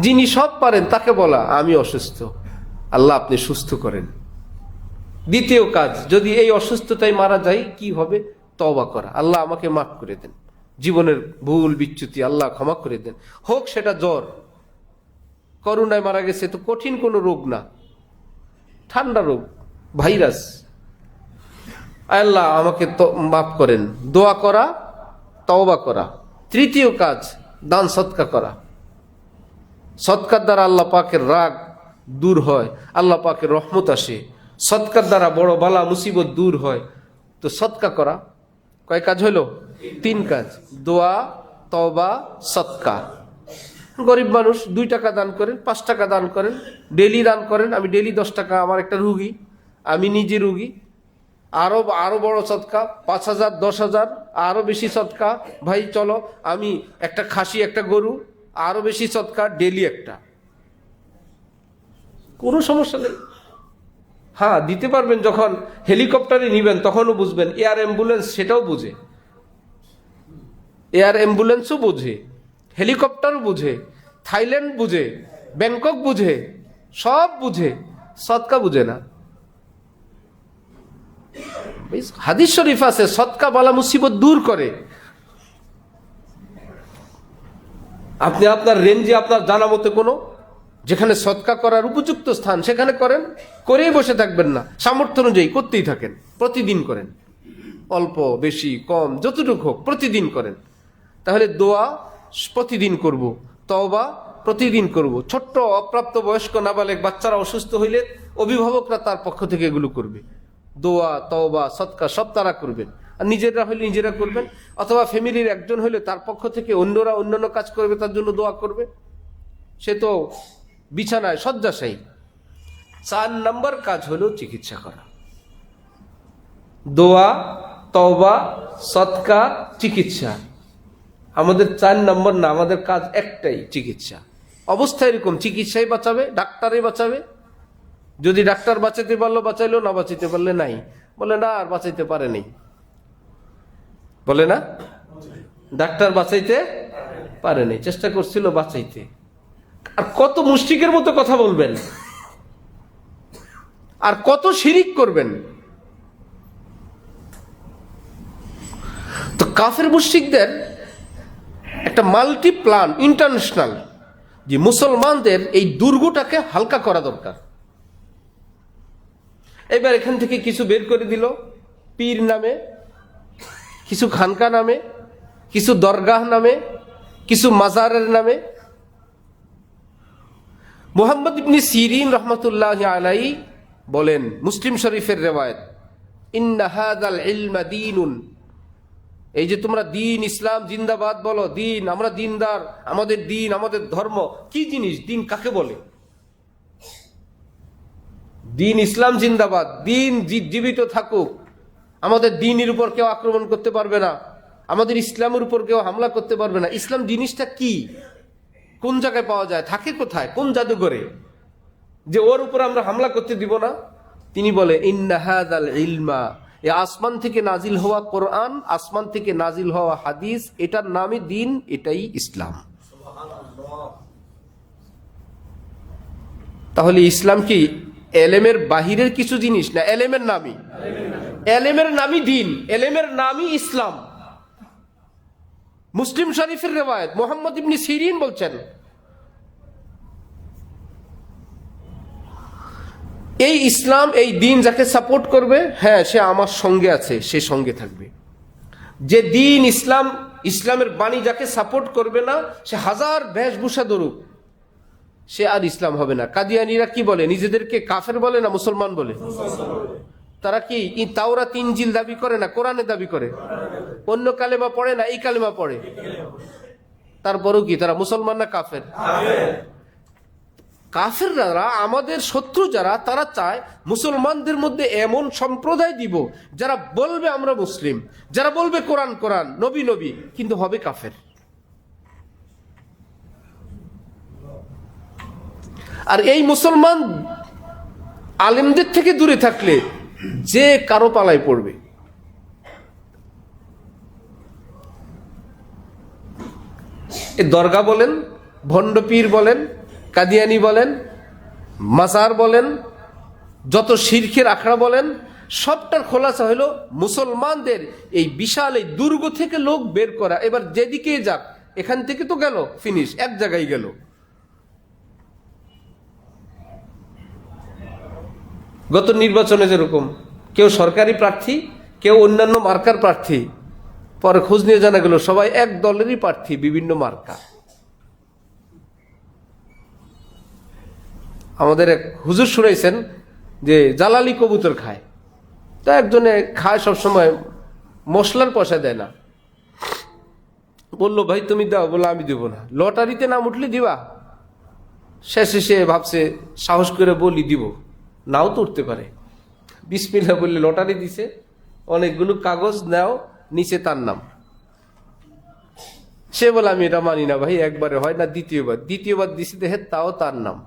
[SPEAKER 1] যিনি সব পারেন তাকে বলা আমি অসুস্থ, আল্লাহ আপনি সুস্থ করেন। দ্বিতীয় কাজ, যদি এই অসুস্থতায় মারা যায় কি হবে? তওবা করা, আল্লাহ আমাকে মাফ করে দেন, জীবনের ভুল বিচ্যুতি আল্লাহ ক্ষমা করে দেন। হোক সেটা জ্বর, করোনায় মারা গেছে তো কঠিন কোনো রোগ না, ঠান্ডা রোগ, ভাইরাস, আল্লাহ আমাকে তো মাফ করেন। দোয়া করা, তওবা করা। তৃতীয় কাজ দান সদকা করা। সদকার দ্বারা আল্লাহ পাকের রাগ দূর হয়, আল্লাহ পাকের রহমত আসে। সদকার দ্বারা বড় বালা মুসিবত দূর হয়। তো সদকা করা কয় কাজ হলো? 3 কাজ, দোয়া, তওবা, সদকা। গরিব মানুষ 2 টাকা দান করেন, 5 টাকা দান করেন, ডেলি দান করেন। আমি ডেলি 10 টাকা, আমার একটা রুগী, আমি নিজে রুগী। আরো বড় সদকা 5,000, 10,000, আরো বেশি সদকা। ভাই চলো আমি একটা খাসি, একটা গরু, আরো বেশি সদকা, ডেলি একটা, কোনো সমস্যা নেই। হ্যাঁ দিতে পারবেন যখন হেলিকপ্টারে নিবেন তখনও বুঝবেন। এয়ার অ্যাম্বুলেন্স সেটাও বুঝে, এয়ার অ্যাম্বুলেন্সও বুঝে, হেলিকপ্টারও বুঝে, থাইল্যান্ড বুঝে, ব্যাংকক বুঝে, সব বুঝে, সদকা বুঝে না। হাদিস শরীফ আছে সদকা বালা মুসিবত দূর করে। আপনি আপনার রেঞ্জে, আপনার জানা মতে কোনো যেখানে সদকা করার উপযুক্ত স্থান সেখানে করেন, করেই বসে থাকবেন না, সামর্থ্য অনুযায়ী করতেই থাকেন। প্রতিদিন করেন, অল্প বেশি কম যতটুকু হোক প্রতিদিন করেন। তাহলে দোয়া প্রতিদিন করব, তওবা প্রতিদিন করব। ছোট্ট অপ্রাপ্ত বয়স্ক নাবালেগ বাচ্চারা অসুস্থ হইলে অভিভাবকরা তার পক্ষ থেকে এগুলো করবে। দোয়া, তওবা, সদকা সব তারা করবেন। আর নিজেরা হইলে নিজেরা করবেন, অথবা ফ্যামিলির একজন হইলে তার পক্ষ থেকে অন্যরা অন্যান্য কাজ করবে, তার জন্য দোয়া করবে। সে তো বিছানায় শয্যাশায়ী। 4 নম্বর কাজ হলো চিকিৎসা করা। দোয়া, তওবা, সদকা, চিকিৎসা। আমাদের 4 নম্বর না, আমাদের কাজ একটাই, চিকিৎসা। অবস্থা এরকম, চিকিৎসাই বাঁচাবে, ডাক্তারই বাঁচাবে। যদি ডাক্তার বাঁচাতে পারলো বাঁচাইলো, না বাঁচাইতে পারলে নাই। বলে না আর বাঁচাইতে পারেনি, বলে না ডাক্তার বাঁচাইতে পারে নাই, চেষ্টা করছিল বাঁচাইতে। আর কত মুশরিকের মতো কথা বলবেন, আর কত শিরিক করবেন। তো কাফের মুশরিকদের একটা মাল্টি প্ল্যান ইন্টারন্যাশনাল, যে মুসলমানদের এই দুর্গটাকে হালকা করা দরকার। এবার এখান থেকে কিছু বের করে দিল, পীর নামে, কিছু খানকা নামে, কিছু দরগাহ নামে, কিছু মাজারের নামে। মুহাম্মদ ইবনে সিরিন রহমতুল্লাহ আলাইহি বলেন, মুসলিম শরীফের রিওয়ায়াত, ইন্না হাযাল ইলমা দীনুন, এই যে তোমরা দিন ইসলাম জিন্দাবাদ বলো, দিন, আমরা দিনদার, আমাদের দিন, আমাদের ধর্ম, কি জিনিস দিন কাকে বলে? দিন ইসলাম জিন্দাবাদ, দিন জীবিত থাকুক, আমাদের দিনের উপর কেউ আক্রমণ করতে পারবে না, আমাদের ইসলামের উপর কেউ হামলা করতে পারবে না। ইসলাম জিনিসটা কি, কোন জায়গায় পাওয়া যায়, থাকে কোথায়, কোন জাদুঘরে, যে ওর উপর আমরা হামলা করতে দিব না? তিনি বলে, ইন্না হাযাল ইলমা, এই আসমান থেকে নাজিল হওয়া কোরআন, আসমান থেকে নাজিল হওয়া হাদিস, এটার নামই দিন, এটাই ইসলাম। তাহলে ইসলাম কি এলেমের বাহিরের কিছু জিনিস না, এলেমের নামই, এলেমের নামই দিন, এলেমের নামই ইসলাম। মুসলিম শরীফের রিওয়ায়াত, মুহাম্মদ ইবনে সিরিন বলছেন, এই ইসলাম, এই দিন যাকে সাপোর্ট করবে, হ্যাঁ সে আমার সঙ্গে আছে, সে সঙ্গে থাকবে। যে দিন ইসলাম, ইসলামের বাণী যাকে সাপোর্ট করবে না, সে হাজার বেশভূষা ধরুক, সে আর ইসলাম হবে না। কাদিয়ানীরা কি বলে, নিজেদেরকে কাফের বলে না মুসলমান বলে? তারা কি তাওরাত ইনজিল দাবি করে না কোরআনে দাবি করে? অন্য কালেমা পড়ে না এই কালেমা পড়ে? তারপরেও কি তারা মুসলমান না কাফের? কাফেররা, আমাদের শত্রু যারা, তারা চায় মুসলমানদের মধ্যে এমন সম্প্রদায় দিব যারা বলবে আমরা মুসলিম, যারা বলবে কোরআন কোরআন, নবী নবী, কিন্তু হবে কাফের। আর এই মুসলমান আলেমদের থেকে দূরে থাকলে যে কারো পালায় পড়বে। এ দরগা বলেন, ভণ্ডপীর বলেন, কাদিয়ানি বলেন, মাজার বলেন, যত শিরকের আখড়া বলেন, সবটার খোলাসা হলো মুসলমানদের এই বিশাল এই দুর্গ থেকে লোক বের করা। এবার যেদিকে যাক, এখান থেকে তো গেল, ফিনিশ, এক জায়গায় গেল। গত নির্বাচনে যেরকম কেউ সরকারি প্রার্থী, কেউ অন্যান্য মার্কার প্রার্থী, পরে খোঁজ নিয়ে জানা গেল সবাই এক দলেরই প্রার্থী, বিভিন্ন মার্কা। আমাদের এক হুজুর শুনাইছেন যে জালালি কবুতর খায়, তা একজনে খায় সবসময়, মশলার পয়সা দেয় না। বললো ভাই তুমি দাও, বললো আমি দেবো না। লটারিতে নাম উঠলে দিবা? শেষে সে ভাবছে সাহস করে বলি দিব, নাও তো উঠতে পারে। বিসমিল্লাহ বললে লটারি দিছে, অনেকগুলো কাগজ নাও, নিচে তার নাম। সে বলে আমি এটা মানি না ভাই, একবারে হয় না, দ্বিতীয়বার দিছে দেখে তাও তার নাম।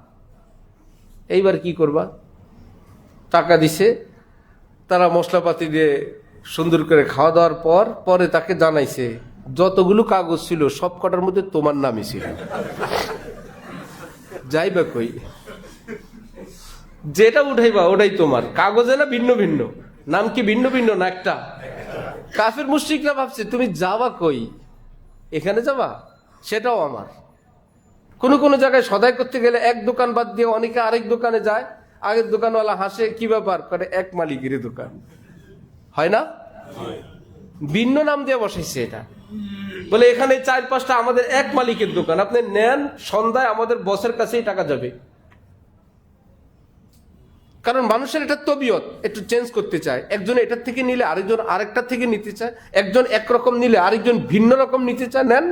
[SPEAKER 1] এইবার কি করবা? টাকা দিছে, তারা মশলাপাতি দিয়ে সুন্দর করে খাওয়া দাওয়ার পর পরে তাকে জানাইছে যতগুলো কাগজ ছিল সব কটার মধ্যে তোমার নামই ছিল। যাইবা কই, যেটা উঠাইবা ওটাই তোমার, কাগজে না ভিন্ন ভিন্ন, নাম কি ভিন্ন ভিন্ন না একটা? কাফের মুশরিকরা ভাবছে তুমি যাবা কই, এখানে যাবা, সেটাও আমার। কোন জায়গায় সদাই করতে গেলে এক দোকান বাদ দিয়ে অনেকে আরেক দোকানে যায়, আগের দোকানওয়ালা হাসে, কি ব্যাপার করে, এক মালিকের দোকান, হয় না? ভিন্ন নাম দিয়ে বসাইছে এটা, বলে এখানে 4-5টা আমাদের এক মালিকের দোকান, আপনি নেন, সন্ধ্যায় আমাদের বসের কাছেই টাকা যাবে। কারণ মানুষের এটা তবিয়ত, একটু চেঞ্জ করতে চায়। একজন এটার থেকে নিলে আরেকজন আরেকটা থেকে নিতে চায়, একজন একরকম নিলে আরেকজন ভিন্ন রকম নিতে চায়, নেন।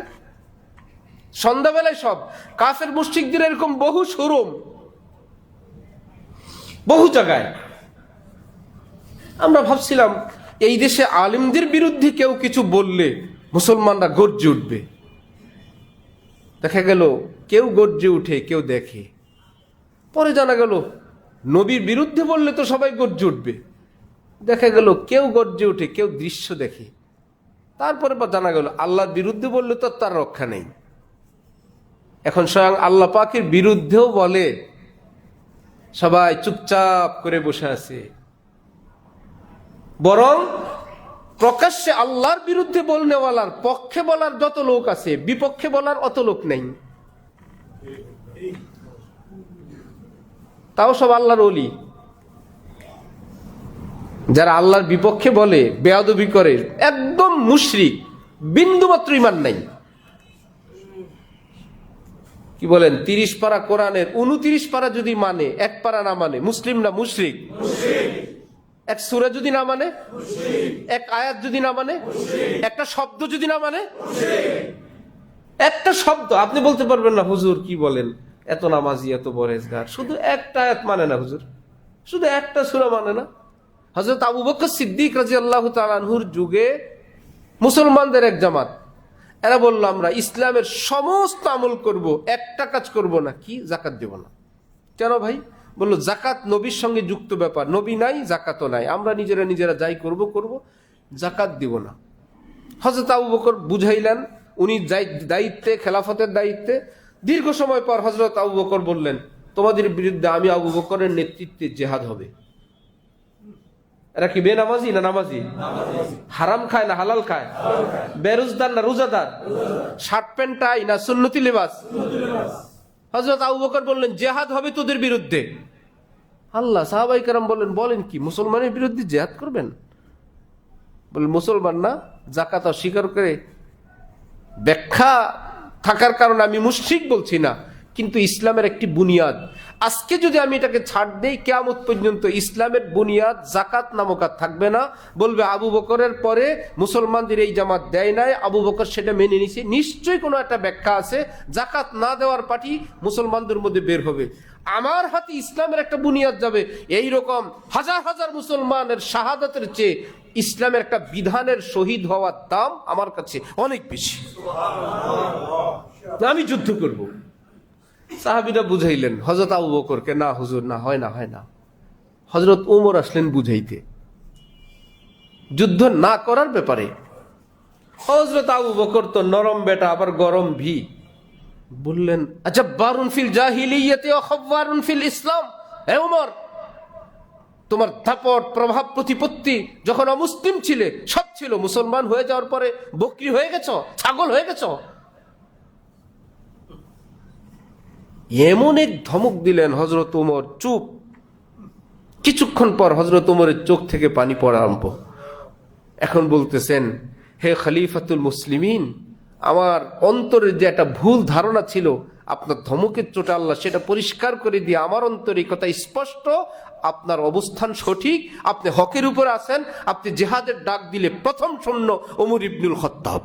[SPEAKER 1] সন্ধ্যাবেলায় সব কাফের মুশরিকদের এরকম বহু শোরুম, বহু জায়গায়। আমরা ভাবছিলাম এই দেশে আলেমদের বিরুদ্ধে কেউ কিছু বললে মুসলমানরা গর্জে উঠবে। দেখা গেল কেউ গর্জে উঠে, কেউ দেখে। পরে জানা গেল নবীর বিরুদ্ধে বললে তো সবাই গর্জে উঠবে। দেখা গেল কেউ গর্জে উঠে, কেউ দৃশ্য দেখে। তারপরে জানা গেল আল্লাহর বিরুদ্ধে বললে তো তার রক্ষা নেই। এখন স্বয়ং আল্লাহ পাকের বিরুদ্ধেও বলে, সবাই চুপচাপ করে বসে আছে। বরং প্রকাশ্যে আল্লাহর বিরুদ্ধে বলনেওয়ালার পক্ষে বলার যত লোক আছে, বিপক্ষে বলার অত লোক নেই। তাও সব আল্লাহর ওলি। যারা আল্লাহর বিপক্ষে বলে, বেয়াদবি করে, একদম মুশরিক, বিন্দুমাত্র ঈমান নাই। কি বলেন, 30 পারা কোরআনের 29 পারা যদি মানে, এক পারা না মানে, মুসলিম না মুশরিক? এক সূরা যদি না মানে, এক আয়াত যদি না মানে, একটা শব্দ যদি না মানে, একটা শব্দ আপনি বলতে পারবেন না হুজুর কি বলেন, এত নামাজি এত পরেজগার, শুধু একটা আয়াত মানে না হুজুর, শুধু একটা সূরা মানে না। হযরত আবু বকর সিদ্দিক রাদিয়াল্লাহু তাআলা আনহুর যুগে মুসলমানদের এক জামাত, এরা বলল আমরা ইসলামের সমস্ত আমল করব, একটা কাজ করব না, কি? যাকাত দেব না। কেন ভাই? বলল যাকাত নবীর সঙ্গে যুক্ত ব্যাপার, নবী নাই যাকাতও নাই, আমরা নিজেরা যাই করব, যাকাত দিব না। হযরত আবু বকর বুঝাইলেন, উনি দায়িত্বে, খেলাফতের দায়িত্বে। দীর্ঘ সময় পর হযরত আবু বকর বললেন, তোমাদের বিরুদ্ধে আমি আবু বকরের নেতৃত্বে জিহাদ হবে। এরা কি বেনামাজি না নামাজি? হারাম খায় না হালাল খায়? বেরোজদার না রোজাদার? শার্ট প্যান্ট টাই না সুন্নতি লেবাস? হযরত আবু বকর বললেন জিহাদ হবে তোদের বিরুদ্ধে। আল্লাহ, সাহাবায়ে কেরাম বলেন কি মুসলমানের বিরুদ্ধে জিহাদ করবেন? বলেন মুসলমান না, যাকাত অস্বীকার করে। ব্যাখ্যা থাকার কারণে আমি মুশরিক বলছি না, কিন্তু ইসলামের একটি বুনিয়াদ। আজকে যদি আমি এটাকে ছাড় দেই, কিয়ামত পর্যন্ত ইসলামের বুনিয়াদ জাকাত নামক আর থাকবে না। বলবে আবু বকরের পরে মুসলমানদের এই জামাত দেয় নাই, আবু বকর সেটা মেনে নিছে। নিশ্চয়ই কোনো একটা ব্যাখ্যা আছে, জাকাত না দেওয়ার পার্টি মুসলমানদের মধ্যে বের হবে। আমার হাতে ইসলামের একটা বুনিয়াদ যাবে। এই রকম হাজার হাজার মুসলমানের শাহাদাতের চেয়ে ইসলামের একটা বিধানের শহীদ হওয়ার দাম আমার কাছে অনেক বেশি। আমি যুদ্ধ করব। সাহাবীরা বুঝাইলেন হযরত আবু বকরকে, না হুজুর, না হয় না। হযরত ওমর আসলেন বুঝাইতে, যুদ্ধ না করার ব্যাপারে। হযরত আবু বকর তো নরম বেটা, আবার গরম ভি, বললেন আচ্ছা, বারুন ফিল জাহিলিয়াতি ওয়া খাওয়ারুন ফিল ইসলাম। হে ওমর, তোমার দাপট, প্রভাব, প্রতিপত্তি যখন অমুসলিম ছিলে সব ছিল, মুসলমান হয়ে যাওয়ার পরে বকরি হয়ে গেছো, ছাগল হয়ে গেছো। এমন এক ধমক দিলেন হযরত ওমর চুপ। কিছুক্ষণ পর হযরত ওমরের চোখ থেকে পানি পড়া আরম্ভ। এখন বলতেছেন, হে খলিফাতুল মুসলিমিন, আমার অন্তরের যে একটা ভুল ধারণা ছিল, আপনার ধমকের চোটে আল্লাহ সেটা পরিষ্কার করে দিয়ে আমার অন্তরে কথা স্পষ্ট, আপনার অবস্থান সঠিক, আপনি হকের উপর আছেন। আপনি জিহাদের ডাক দিলে প্রথম সৈন্য ওমর ইবনুল খাত্তাব,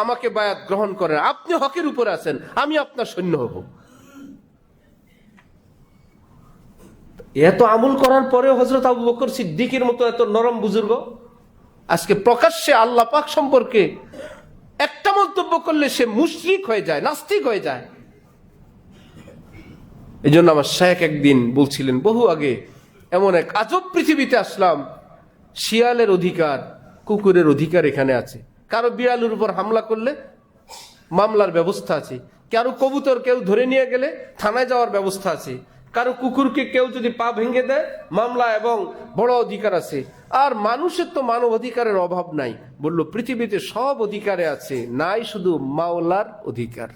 [SPEAKER 1] আমাকে বায়াত গ্রহণ করেন। আপনি হকের উপর আছেন, আমি আপনার সৈন্য হব। এত আমল করার পরেও হযরত আবু বকর সিদ্দিকের মতো এত নরম বুজুর্গ আজকে প্রকাশ্যে আল্লাহ পাক সম্পর্কে একটা মন্তব্য করলে সে মুশরিক হয়ে যায়, নাস্তিক হয়ে যায়। এই জন্য আমার শায়েখ একদিন বলছিলেন, বহু আগে, এমন এক আজব পৃথিবীতে আসলাম, শিয়ালের অধিকার, কুকুরের অধিকার এখানে আছে। কারো বিড়ালের উপর হামলা করলে মামলার ব্যবস্থা আছে, কারো কবুতর কেউ ধরে নিয়ে গেলে থানায় যাওয়ার ব্যবস্থা আছে, কারো কুকুরকে কেউ যদি পা ভেঙে দেয় মামলা এবং বড় অধিকার আছে। আর মানুষের তো মানব অধিকারের অভাব নাই। বলল পৃথিবীতে সব অধিকারে আছে, নাই শুধু মাওলার অধিকার।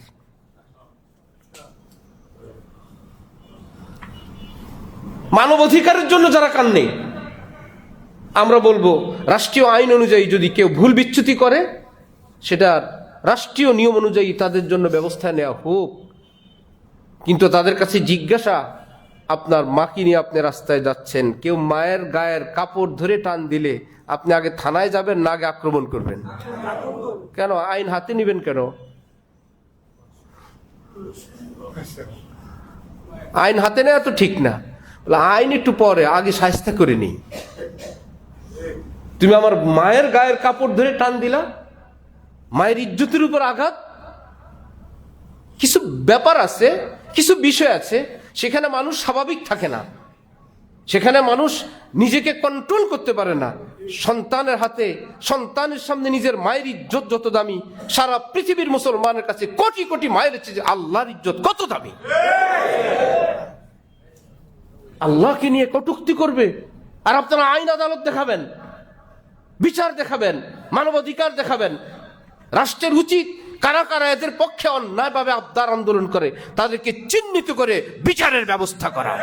[SPEAKER 1] মানব অধিকারের জন্য যারা কান্নে, আমরা বলবো রাষ্ট্রীয় আইন অনুযায়ী যদি কেউ ভুল বিচ্যুতি করে, সেটা রাষ্ট্রীয় নিয়ম অনুযায়ী তাদের জন্য ব্যবস্থা নেওয়া হোক। কিন্তু তাদের কাছে জিজ্ঞাসা, আপনার মাকে নিয়ে আপনি রাস্তায় যাচ্ছেন, কেউ মায়ের গায়ের কাপড় ধরে টান দিলে আপনি আগে থানায় যাবেন না আগে আক্রমণ করবেন? কেন আইন হাতে নিবেন কেন? আইন হাতে নেওয়া তো ঠিক না। আইন একটু পরে, আগে শায়েস্তা করে নিই। তুমি আমার মায়ের গায়ের কাপড় ধরে টান দিলা, মায়ের ইজ্জতের উপর আঘাত। কিছু ব্যাপার আছে, কিছু বিষয় আছে, সেখানে মানুষ স্বাভাবিক থাকে না। সেখানে মানুষ নিজেকে কন্ট্রোল করতে পারে না। সন্তানের হাতে, সন্তানের সামনে নিজের মায়ের ইজ্জত যত দামি, সারা পৃথিবীর মুসলমানের কাছে কোটি কোটি মায়ের চেয়ে আল্লাহর ইজ্জত কত দামি। আল্লাহকে নিয়ে কটূক্তি করবে, আর আপনারা আইন আদালত দেখাবেন, বিচার দেখাবেন, মানবাধিকার দেখাবেন। রাষ্ট্রের উচিত কারা কারা এদের পক্ষে অন্যায়ভাবে আবদার আন্দোলন করে তাদেরকে চিহ্নিত করে বিচারের ব্যবস্থা করা।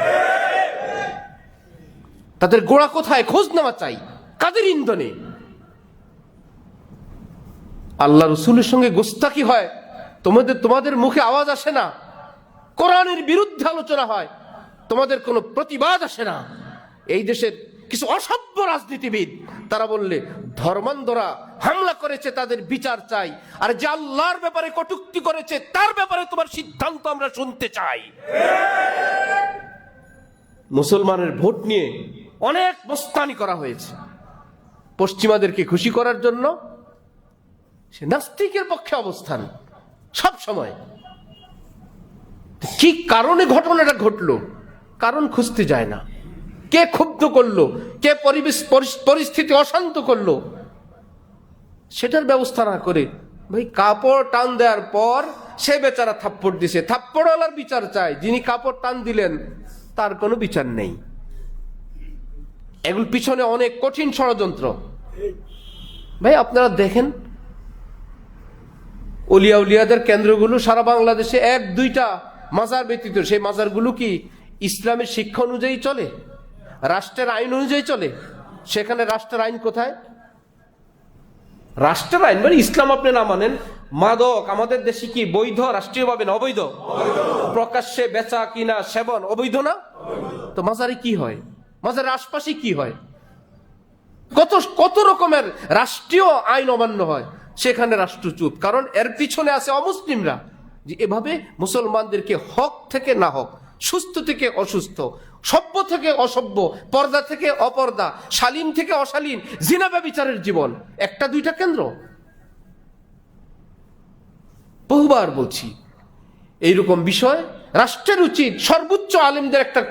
[SPEAKER 1] তাদের গোড়া কোথায় খোঁজ নেওয়া চাই, কাদের ইন্ধনে। আল্লাহ রসুলের সঙ্গে গোস্তাকি হয়, তোমাদের মুখে আওয়াজ আসে না। কোরআনের বিরুদ্ধে আলোচনা হয়, তোমাদের কোনো প্রতিবাদ আসে না। এই দেশের কিছু অসভ্য রাজনীতিবিদ তারা বললে ধর্মান্ধরা হামলা করেছে, তাদের বিচার চাই। আর যে আল্লাহর ব্যাপারে কটূক্তি করেছে তার ব্যাপারে তোমার সিদ্ধান্ত আমরা শুনতে চাই। মুসলমানের ভোট নিয়ে অনেক মস্তানি করা হয়েছে পশ্চিমাদেরকে খুশি করার জন্য। সে নাস্তিকের পক্ষে অবস্থান সব সময়। কি কারণে ঘটনাটা ঘটলো, কারণ খুঁজতে যায় না। কে ক্ষুব্ধ করলো, কে পরিস্থিতি অশান্ত করলো, সেটার ব্যবস্থা না করে ভাই কাপড় টান দেওয়ার পর সে বেচারা থাপ্পড় দিছে, থাপ্পড়ওয়ালার বিচার চাই। যিনি কাপড় টান দিলেন তার কোনো বিচার নেই। এগুলো পিছনে অনেক কঠিন ষড়যন্ত্র। ভাই আপনারা দেখেন, ওলিয়া উলিয়াদের কেন্দ্রগুলো সারা বাংলাদেশে এক দুইটা মাজার ব্যতীত, সেই মাজারগুলো কি ইসলামের শিক্ষা অনুযায়ী চলে, রাষ্ট্রের আইন অনুযায়ী চলে? সেখানে রাষ্ট্রের আইন কোথায়? রাষ্ট্রের আইন মানে ইসলাম আপনি না মানেন, মাদক আমাদের দেশে কি বৈধ রাষ্ট্রীয়ভাবে না অবৈধ? প্রকাশ্যে বেচা কিনা সেবন অবৈধ না? তো মাজারে কি হয়, মাজারের আশপাশে কি হয়? কত কত রকমের রাষ্ট্রীয় আইন অমান্য হয়, সেখানে রাষ্ট্র চুপ। কারণ এর পিছনে আছে অমুসলিমরা, যে এভাবে মুসলমানদেরকে হক থেকে না হক, সুস্থ থেকে অসুস্থ, সভ্য থেকে অসভ্য, পর্দা থেকে অপর্দা, শালীন থেকে অশালীন, জিনা ব্যভিচারের জীবন। একটা দুইটা কেন্দ্র? বহুবার বলছি, এইরকম বিষয় রাষ্ট্রের উচিত সর্বোচ্চ আলেমদের একটা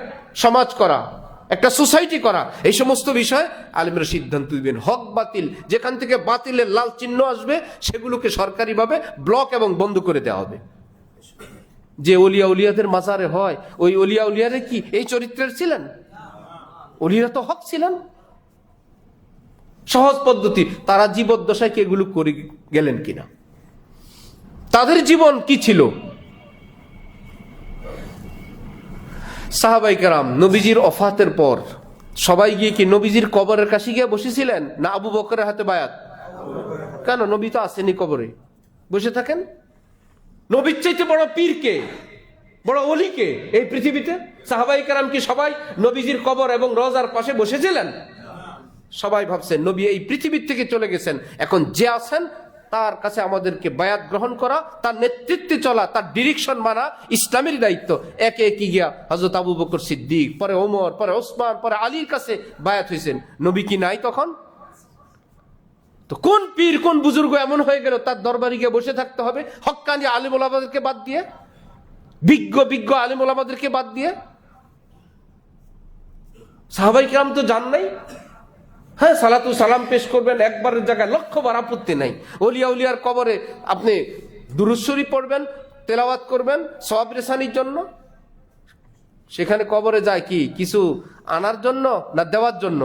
[SPEAKER 1] সমাজ করা, একটা সোসাইটি করা। এই সমস্ত বিষয় আলেমরা সিদ্ধান্ত দিবেন। হক বাতিল, যেখান থেকে বাতিলের লাল চিহ্ন আসবে সেগুলোকে সরকারিভাবে ব্লক এবং বন্ধ করে দেওয়া হবে। যে ওলিয়া উলিয়াদের মাজারে হয়, ওই ওলিয়া উলিয়ারে কি এই চরিত্রের ছিলেন? ওলিরা তো হক ছিলেন। সহজ পদ্ধতি, তারা জীবদ্দশায় কি এগুলো করে গেলেন কিনা, তাদের জীবন কি ছিল? সাহাবায়ে কেরাম নবীজির ওফাতের পর সবাই গিয়ে কি নবীজির কবরের কাছে গিয়ে বসেছিলেন, না আবু বকরের হাতে বায়াত? কেন? নবী তো আসেনি কবরে, বসে থাকেন। নবীর চাইতে বড় পীর কে, বড় ওলি কে এই পৃথিবীতে? সাহাবায়ে কেরাম কি সবাই নবীজির কবর এবং রওজার পাশে বসেছিলেন? সবাই ভাবছেন নবী এই পৃথিবীর থেকে চলে গেছেন, এখন যে আছেন তার কাছে আমাদেরকে বায়াত গ্রহণ করা, তার নেতৃত্বে চলা, তার ডিরেকশন মানা ইসলামের দায়িত্ব। একে একে গিয়া হযরত আবু বকর সিদ্দিক, পরে ওমর, পরে ওসমান, পরে আলীর কাছে বায়াত হয়েছেন। নবী কি নাই তখন? তো কোন পীর, কোন বুজুর্গ এমন হয়ে গেল তার দরবারে গিয়ে বসে থাকতে হবে হক্কানি আলেম ওলামাদেরকে বাদ দিয়ে, বিজ্ঞ আলেম ওলামাদেরকে বাদ দিয়ে? সাহাবায়ে কেরাম তো জান নাই। হ্যাঁ, সালাতু সালাম পেশ করবেন একবারের জায়গায় লক্ষবার, আপত্তি নাই। ওলিয়া উলিয়ার কবরে আপনি দুরূদ শরীফ পড়বেন, তেলাওয়াত করবেন সওয়াব রেসানির জন্য। সেখানে কবরে যায় কি কিছু আনার জন্য না দেওয়ার জন্য?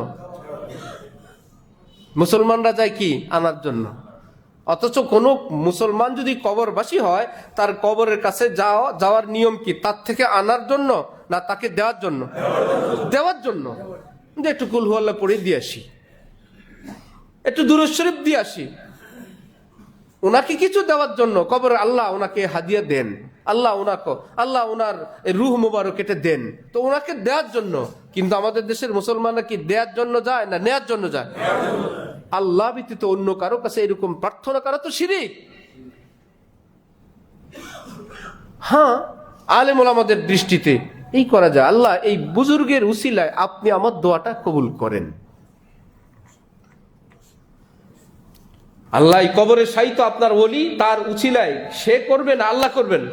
[SPEAKER 1] মুসলমানরা যায় কি আনার জন্য। অথচ কোন মুসলমান যদি কবরবাসী হয়, তার কবরের কাছে যাওয়ার নিয়ম কি? তার থেকে আনার জন্য না তাকে দেওয়ার জন্য? দেওয়ার জন্য। একটু কুল হু আল্লাহ পড়ে দিয়ে আসি, একটু দুরূদ শরীফ দিয়ে আসি। ওনাকে কিছু দেওয়ার জন্য কবরে আল্লাহ ওনাকে হাদিয়া দেন, আল্লাহ ওনার রূহ মুবারক কেটে দেন, তো ওনাকে দেওয়ার জন্য। কিন্তু আমাদের দেশের মুসলমানরা কি দেওয়ার জন্য যায় না নেয়ার জন্য যায়? আল্লাহ ব্যতীত অন্য কারো কাছে এরকম প্রার্থনা করা তো শিরক। হ্যাঁ, আলেম ওলামাদের দৃষ্টিতে এই করা যায়, আল্লাহ এই বুজুর্গের উসিলায় আপনি আমার দোয়াটা কবুল করেন। আল্লাহ কবরে শায়িত আপনার ওলি, তার উছিলায় সে করবেন, আল্লাহ করবেন।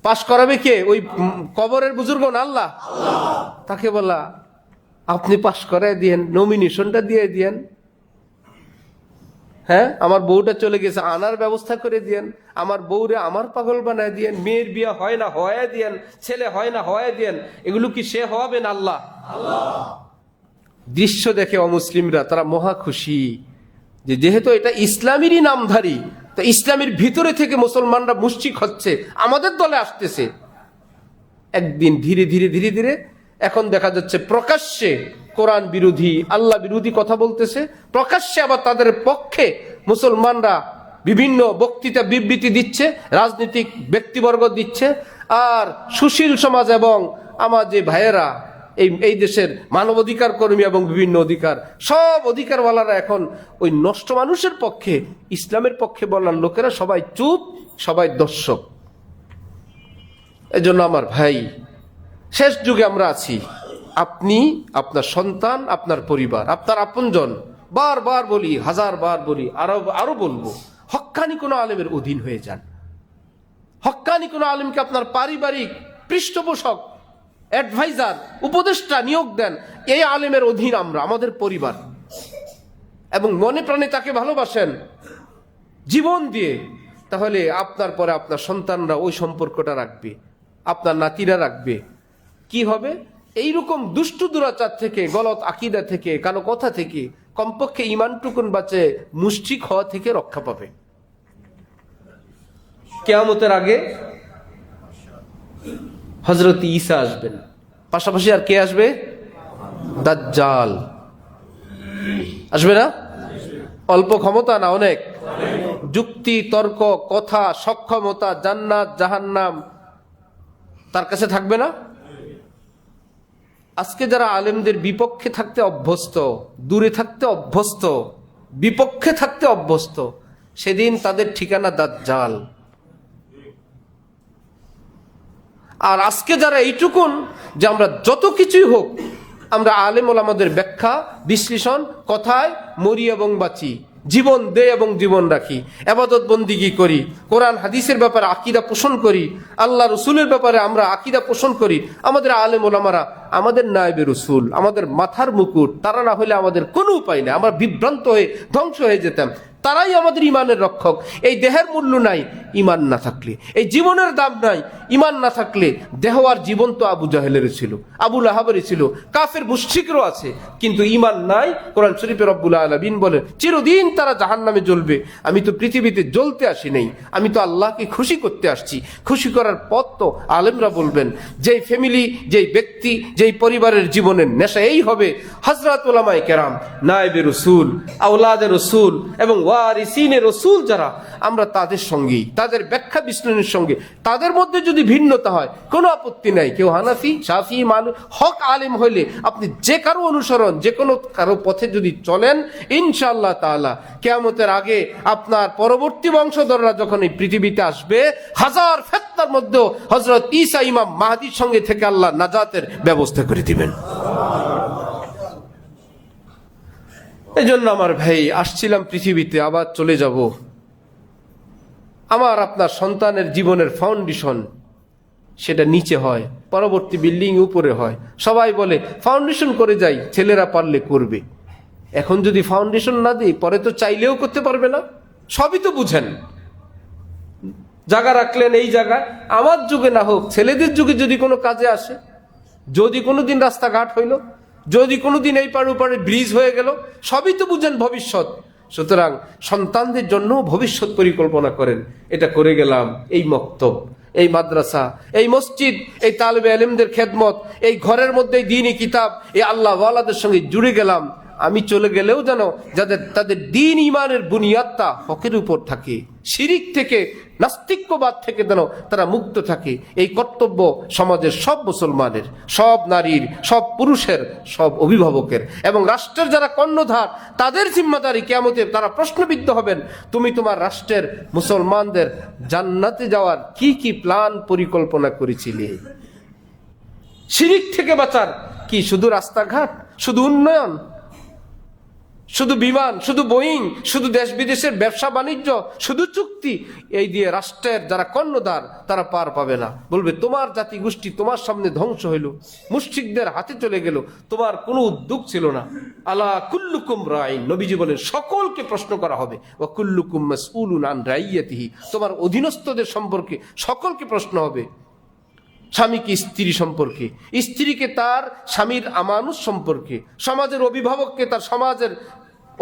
[SPEAKER 1] পাশ করাবে কে? ওই কবরের বুজুর্গ না আল্লাহ? তাকে বলা আপনি পাশ করায় দিয়েন, নমিনেশনটা দিয়ে দিয়েন। হ্যাঁ, আমার বউটা চলে গেছে, আনার ব্যবস্থা করে দিয়েন। আমার বউরে আমার পাগল বানায় দিয়েন। মেয়ের বিয়ে হয় না হওয়ায় দিয়েন, ছেলে হয় না হওয়ায় দিয়েন। এগুলো কি সে হওয়াবেন? আল্লাহ। দৃশ্য দেখে অমুসলিমরা তারা মহা খুশি যে যেহেতু এটা ইসলামেরই নামধারী, তো ইসলামের ভিতরে থেকে মুসলমানরা মুশরিক হচ্ছে, আমাদের দলে আসতেছে। একদিন ধীরে ধীরে ধীরে ধীরে এখন দেখা যাচ্ছে প্রকাশ্যে কোরআন বিরোধী, আল্লাহ বিরোধী কথা বলতেছে, প্রকাশ্যে আবার তাদের পক্ষে মুসলমানরা বিভিন্ন বক্তৃতা বিবৃতি দিচ্ছে, রাজনৈতিক ব্যক্তিবর্গ দিচ্ছে। আর সুশীল সমাজ এবং আমার যে ভাইয়েরা এই দেশের মানবাধিকার কর্মী এবং বিভিন্ন অধিকার, সব অধিকারওয়ালারা এখন ওই নষ্ট মানুষের পক্ষে, ইসলামের পক্ষে বলার লোকেরা সবাই চুপ, সবাই দর্শক। এজন্য আমার ভাই, শেষ যুগে আমরা আছি। আপনি, আপনার সন্তান, আপনার পরিবার, আপনার আপনজন, বারবার বলি, হাজারবার বলি, আরো বলবো, হক্কানি কোনো আলেমের অধীন হয়ে যান। হক্কানি কোনো আলেমকে আপনার পারিবারিক পৃষ্ঠপোষক, অ্যাডভাইজার, উপদেষ্টা নিয়োগ দেন। এই আলেমের অধীন আমরা, আমাদের পরিবার, এবং মনে প্রাণে তাকে ভালোবাসেন জীবন দিয়ে। তাহলে আপনার পরে আপনার সন্তানরা ওই সম্পর্কটা রাখবে, আপনার নাতিরা রাখবে। কি হবে? এইরকম দুষ্টু দুরাচার থেকে, গলত আকিদা থেকে, কারো কথা থেকে কমপক্ষে ইমানটুকুন বাঁচে মুশরিক হওয়া থেকে রক্ষা পাবে। কিয়ামতের আগে হযরত ঈসা আসবেন, পাশাপাশি আর কে আসবে? দাজ্জাল আসবে না? অল্প ক্ষমতা না অনেক? যুক্তি, তর্ক, কথা, সক্ষমতা, জান্নাত জাহান্নাম তার কাছে থাকবে না? আজকে যারা আলেমদের বিপক্ষে থাকতে অভ্যস্ত, দূরে থাকতে অভ্যস্ত, বিপক্ষে থাকতে অভ্যস্ত, সেদিন তাদের ঠিকানা দাজ্জাল। আর আজকে যারা এইটুকুন যে আমরা যত কিছুই হোক, আমরা আলেম ওলামাদের ব্যাখ্যা বিশ্লেষণ কথায় মরি এবং বাঁচি, জীবন দেই এবং জীবন রাখি, ইবাদত বন্দিগি করি, কোরআন হাদিসের ব্যাপারে আকীদা পোষণ করি, আল্লাহ রসুলের ব্যাপারে আমরা আকীদা পোষণ করি। আমাদের আলেম ওলামারা আমাদের নায়েবে রসুল, আমাদের মাথার মুকুট। তারা না হলে আমাদের কোনো উপায় নেই, আমরা বিভ্রান্ত হয়ে ধ্বংস হয়ে যেতাম। তারাই আমাদের ইমানের রক্ষক। এই দেহের মূল্য নাই ইমান না থাকলে, এই জীবনের দাম নাই ইমান না থাকলে। দেহ আর জীবন তো আবু জাহেলের ছিল, আবু লাহাবের ছিল, কাফের মুশরিকরও আছে, কিন্তু ইমান নাই। কোরআন শরীফে রব্বুল আলামিন বলেন চিরদিন তারা জাহান্নামে জ্বলবে। আমি তো পৃথিবীতে জ্বলতে আসি নাই, আমি তো আল্লাহকে খুশি করতে আসছি। খুশি করার পথ তো আলেমরা বলবেন। যেই ফ্যামিলি, যেই ব্যক্তি, যেই পরিবারের জীবনের নেশা এই হবে হযরত উলামায়ে কেরাম, নায়েবে রসুল, আওলাদে রসুল এবং ওয়ারিসিনে রসুল যারা, আমরা তাদের সঙ্গেই, তাদের ব্যাখ্যা বিশ্লেষণের সঙ্গে, তাদের মধ্যে যদি ভিন্নতা হয় কোনো আপত্তি নাই। কেউ হানাফি, শাফি, মালিক, হক আলেম হইলে আপনি যে কারো অনুসরণ, যে কোনো কারো পথে যদি চলেন, ইনশাআল্লাহ তাআলা কিয়ামতের আগে আপনার পরবর্তী বংশধররা যখন এই পৃথিবীতে আসবে, হাজার ফিতনার মধ্যে হযরত ঈসা ইমাম মাহদীর সঙ্গে থেকে আল্লাহ নাজাতের ব্যবস্থা করে দিবেন। এই জন্য আমার ভাই, আসছিলাম পৃথিবীতে, আবার চলে যাব। আমার আপনার সন্তানের জীবনের ফাউন্ডেশন সেটা নিচে হয়, পরবর্তী বিল্ডিং উপরে হয়। সবাই বলে ফাউন্ডেশন করে যাই, ছেলেরা পারলে করবে। এখন যদি ফাউন্ডেশন না দিই, পরে তো চাইলেও করতে পারবে না। সবই তো বুঝেন, জায়গা রাখলেন এই জায়গায়, আমার যুগে না হোক ছেলেদের যুগে যদি কোনো কাজে আসে, যদি কোনোদিন রাস্তাঘাট হইল, যদি কোনোদিন এই পার ওপারে ব্রিজ হয়ে গেল, সবই তো বুঝেন ভবিষ্যৎ। সুতরাং সন্তানদের জন্য ভবিষ্যৎ পরিকল্পনা করেন। এটা করে গেলাম, এই মক্তব, এই মাদ্রাসা, এই মসজিদ, এই তালেবে ইলমদের খেদমত, এই ঘরের মধ্যে দ্বীনি কিতাব, এই আল্লাহ ওয়ালাদের সঙ্গে জুড়ে গেলাম। আমি চলে গেলেও যেন তাদের দ্বীন ইমানের বুনিয়াদটা হকের উপর থাকে, শিরিক থেকে, নাস্তিক্যবাদ থেকে যেন তারা মুক্ত থাকে। এই কর্তব্য সমাজের সব মুসলমানের, সব নারীর, সব পুরুষের, সব অভিভাবকের এবং রাষ্ট্রের যারা কর্ণধার, তাদের জিম্মাদারি। কিয়ামতে তারা প্রশ্নবিদ্ধ হবেন, তুমি তোমার রাষ্ট্রের মুসলমানদের জান্নাতে যাওয়ার কি কি প্ল্যান পরিকল্পনা করেছিলে? শিরিক থেকে বাঁচার কি শুধু রাস্তাঘাট, শুধু উন্নয়ন, শুধু বিমান, শুধু বোয়িং, শুধু দেশ বিদেশের ব্যবসা বাণিজ্য, শুধু চুক্তি, এই দিয়ে রাষ্ট্রের যারা কর্ণধার তারা পার পাবে না। বলবে তোমার জাতি গোষ্ঠী তোমার সামনে ধ্বংস হইল, মুশরিকদের হাতে চলে গেল, তোমার কোনো উদ্যোগ ছিল না। আলা কুল্লুকুম রাইন, নবীজি বলেন সকলকে প্রশ্ন করা হবে। ওয়া কুল্লুকুম মাসউলুন আন রাইয়াতিহি, তোমার অধীনস্থদের সম্পর্কে সকলকে প্রশ্ন হবে। স্বামীকে স্ত্রী সম্পর্কে, স্ত্রীকে তার স্বামীর আমানুষ সম্পর্কে, সমাজের অভিভাবককে তার সমাজের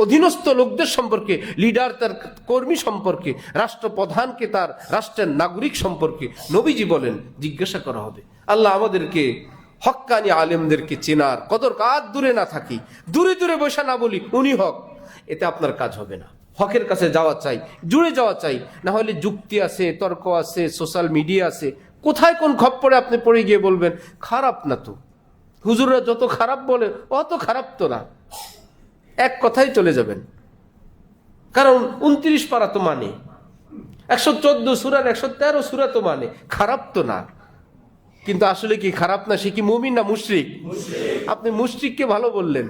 [SPEAKER 1] অধীনস্থ লোকদের সম্পর্কে, লিডার তার কর্মী সম্পর্কে, রাষ্ট্রপ্রধানকে তার রাষ্ট্রের নাগরিক সম্পর্কে নবীজি বলেন জিজ্ঞাসা করা হবে। আল্লাহ আমাদেরকে হক্কানি আলেমদেরকে চেনার কদর কাজ, দূরে না থাকি, দূরে দূরে বসে না বলি উনি হক, এতে আপনার কাজ হবে না। হকের কাছে যাওয়া চাই, জুড়ে যাওয়া চাই, না হলে যুক্তি আছে, তর্ক আছে, সোশ্যাল মিডিয়া আছে, কোথায় কোন খপ্পরে আপনি পড়ে গিয়ে বলবেন খারাপ না তো, হুজুররা যত খারাপ বলে অত খারাপ তো না, এক কথাই চলে যাবেন। কারণ 29 পারা তো মানে, 114 সূরার 113 সূরা তো মানে, খারাপ তো না। কিন্তু আসলে কি খারাপ না? সে কি মুমিন না মুশরিক? আপনি মুশরিককে ভালো বললেন।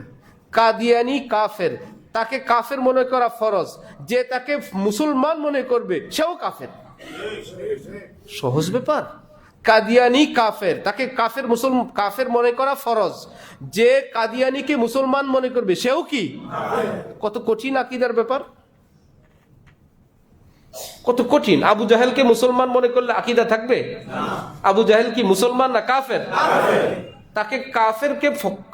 [SPEAKER 1] কাদিয়ানি কাফের, তাকে কাফের মনে করা ফরজ, যে তাকে মুসলমান মনে করবে সেও কাফের। সহজ ব্যাপার। কাদিয়ানি কাফের, তাকে কাফের মনে করা ফরজ, যে কাদিয়ানিকে মুসলমান মনে করবে সেও কি? কত কঠিন আকীদার ব্যাপার, কত কঠিন। আবু জাহেলকে মুসলমান মনে করলে আকীদা থাকবে? আবু জাহেল কি মুসলমান না কাফের? তাকে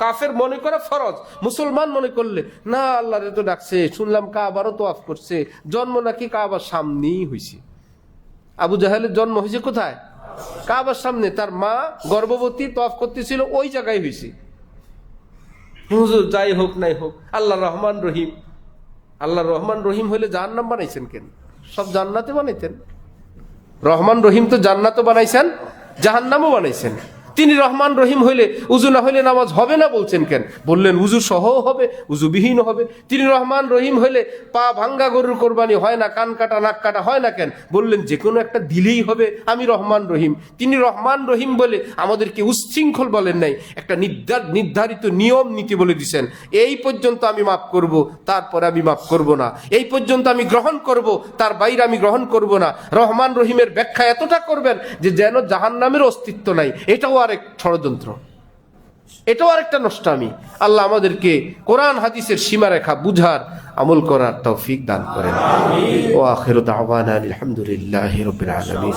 [SPEAKER 1] কাফের মনে করা ফরজ, মুসলমান মনে করলে না, আল্লাহরে তো ডাকছে, শুনলাম কাবারও তোয়াফ করছে, জন্ম নাকি কাবার সামনেই হয়েছে। আবু জাহেলের জন্ম হয়েছে কোথায়? কাবার সামনে। তার মা গর্ভবতী, তোয়াফ করতেছিল, ওই জায়গায় হয়েছে। হুজুর যাই হোক নাই হোক, আল্লাহ রহমান রহিম। আল্লাহ রহমান রহিম হইলে জাহান্নাম বানাইছেন কেন? সব জান্নাতে বানাইতেন। রহমান রহিম তো জান্নাতও বানাইছেন, জাহান্নামও বানাইছেন। তিনি রহমান রহিম হইলে উজু না হইলে নামাজ হবে না বলছেন কেন? বললেন উজু সহ হবে, উজুবিহীন হবে। তিনি রহমান রহিম হইলে পা ভাঙ্গা গরুর কোরবানি হয় না, কান কাটা নাক কাটা হয় না কেন? বললেন যে কোনো একটা দিলেই হবে, আমি রহমান রহিম। তিনি রহমান রহিম বলে আমাদেরকে উচ্ছৃঙ্খল বলেন নাই, একটা নির্ধারিত নিয়ম নীতি বলে দিছেন। এই পর্যন্ত আমি মাফ করব, তারপরে আমি মাফ করব না। এই পর্যন্ত আমি গ্রহণ করব, তার বাইরে আমি গ্রহণ করব না। রহমান রহিমের ব্যাখ্যা এতটা করবেন যে যেন জাহান্নামের অস্তিত্ব নাই। এটাও আরেক ষড়যন্ত্র, এটাও আরেকটা নষ্টামি। আল্লাহ আমাদেরকে কোরআন হাদিসের সীমারেখা বুঝার, আমল করার তৌফিক দান করেন। ওয়া আখিরু দাওয়ানা আলহামদুলিল্লাহি রাব্বিল আলামিন।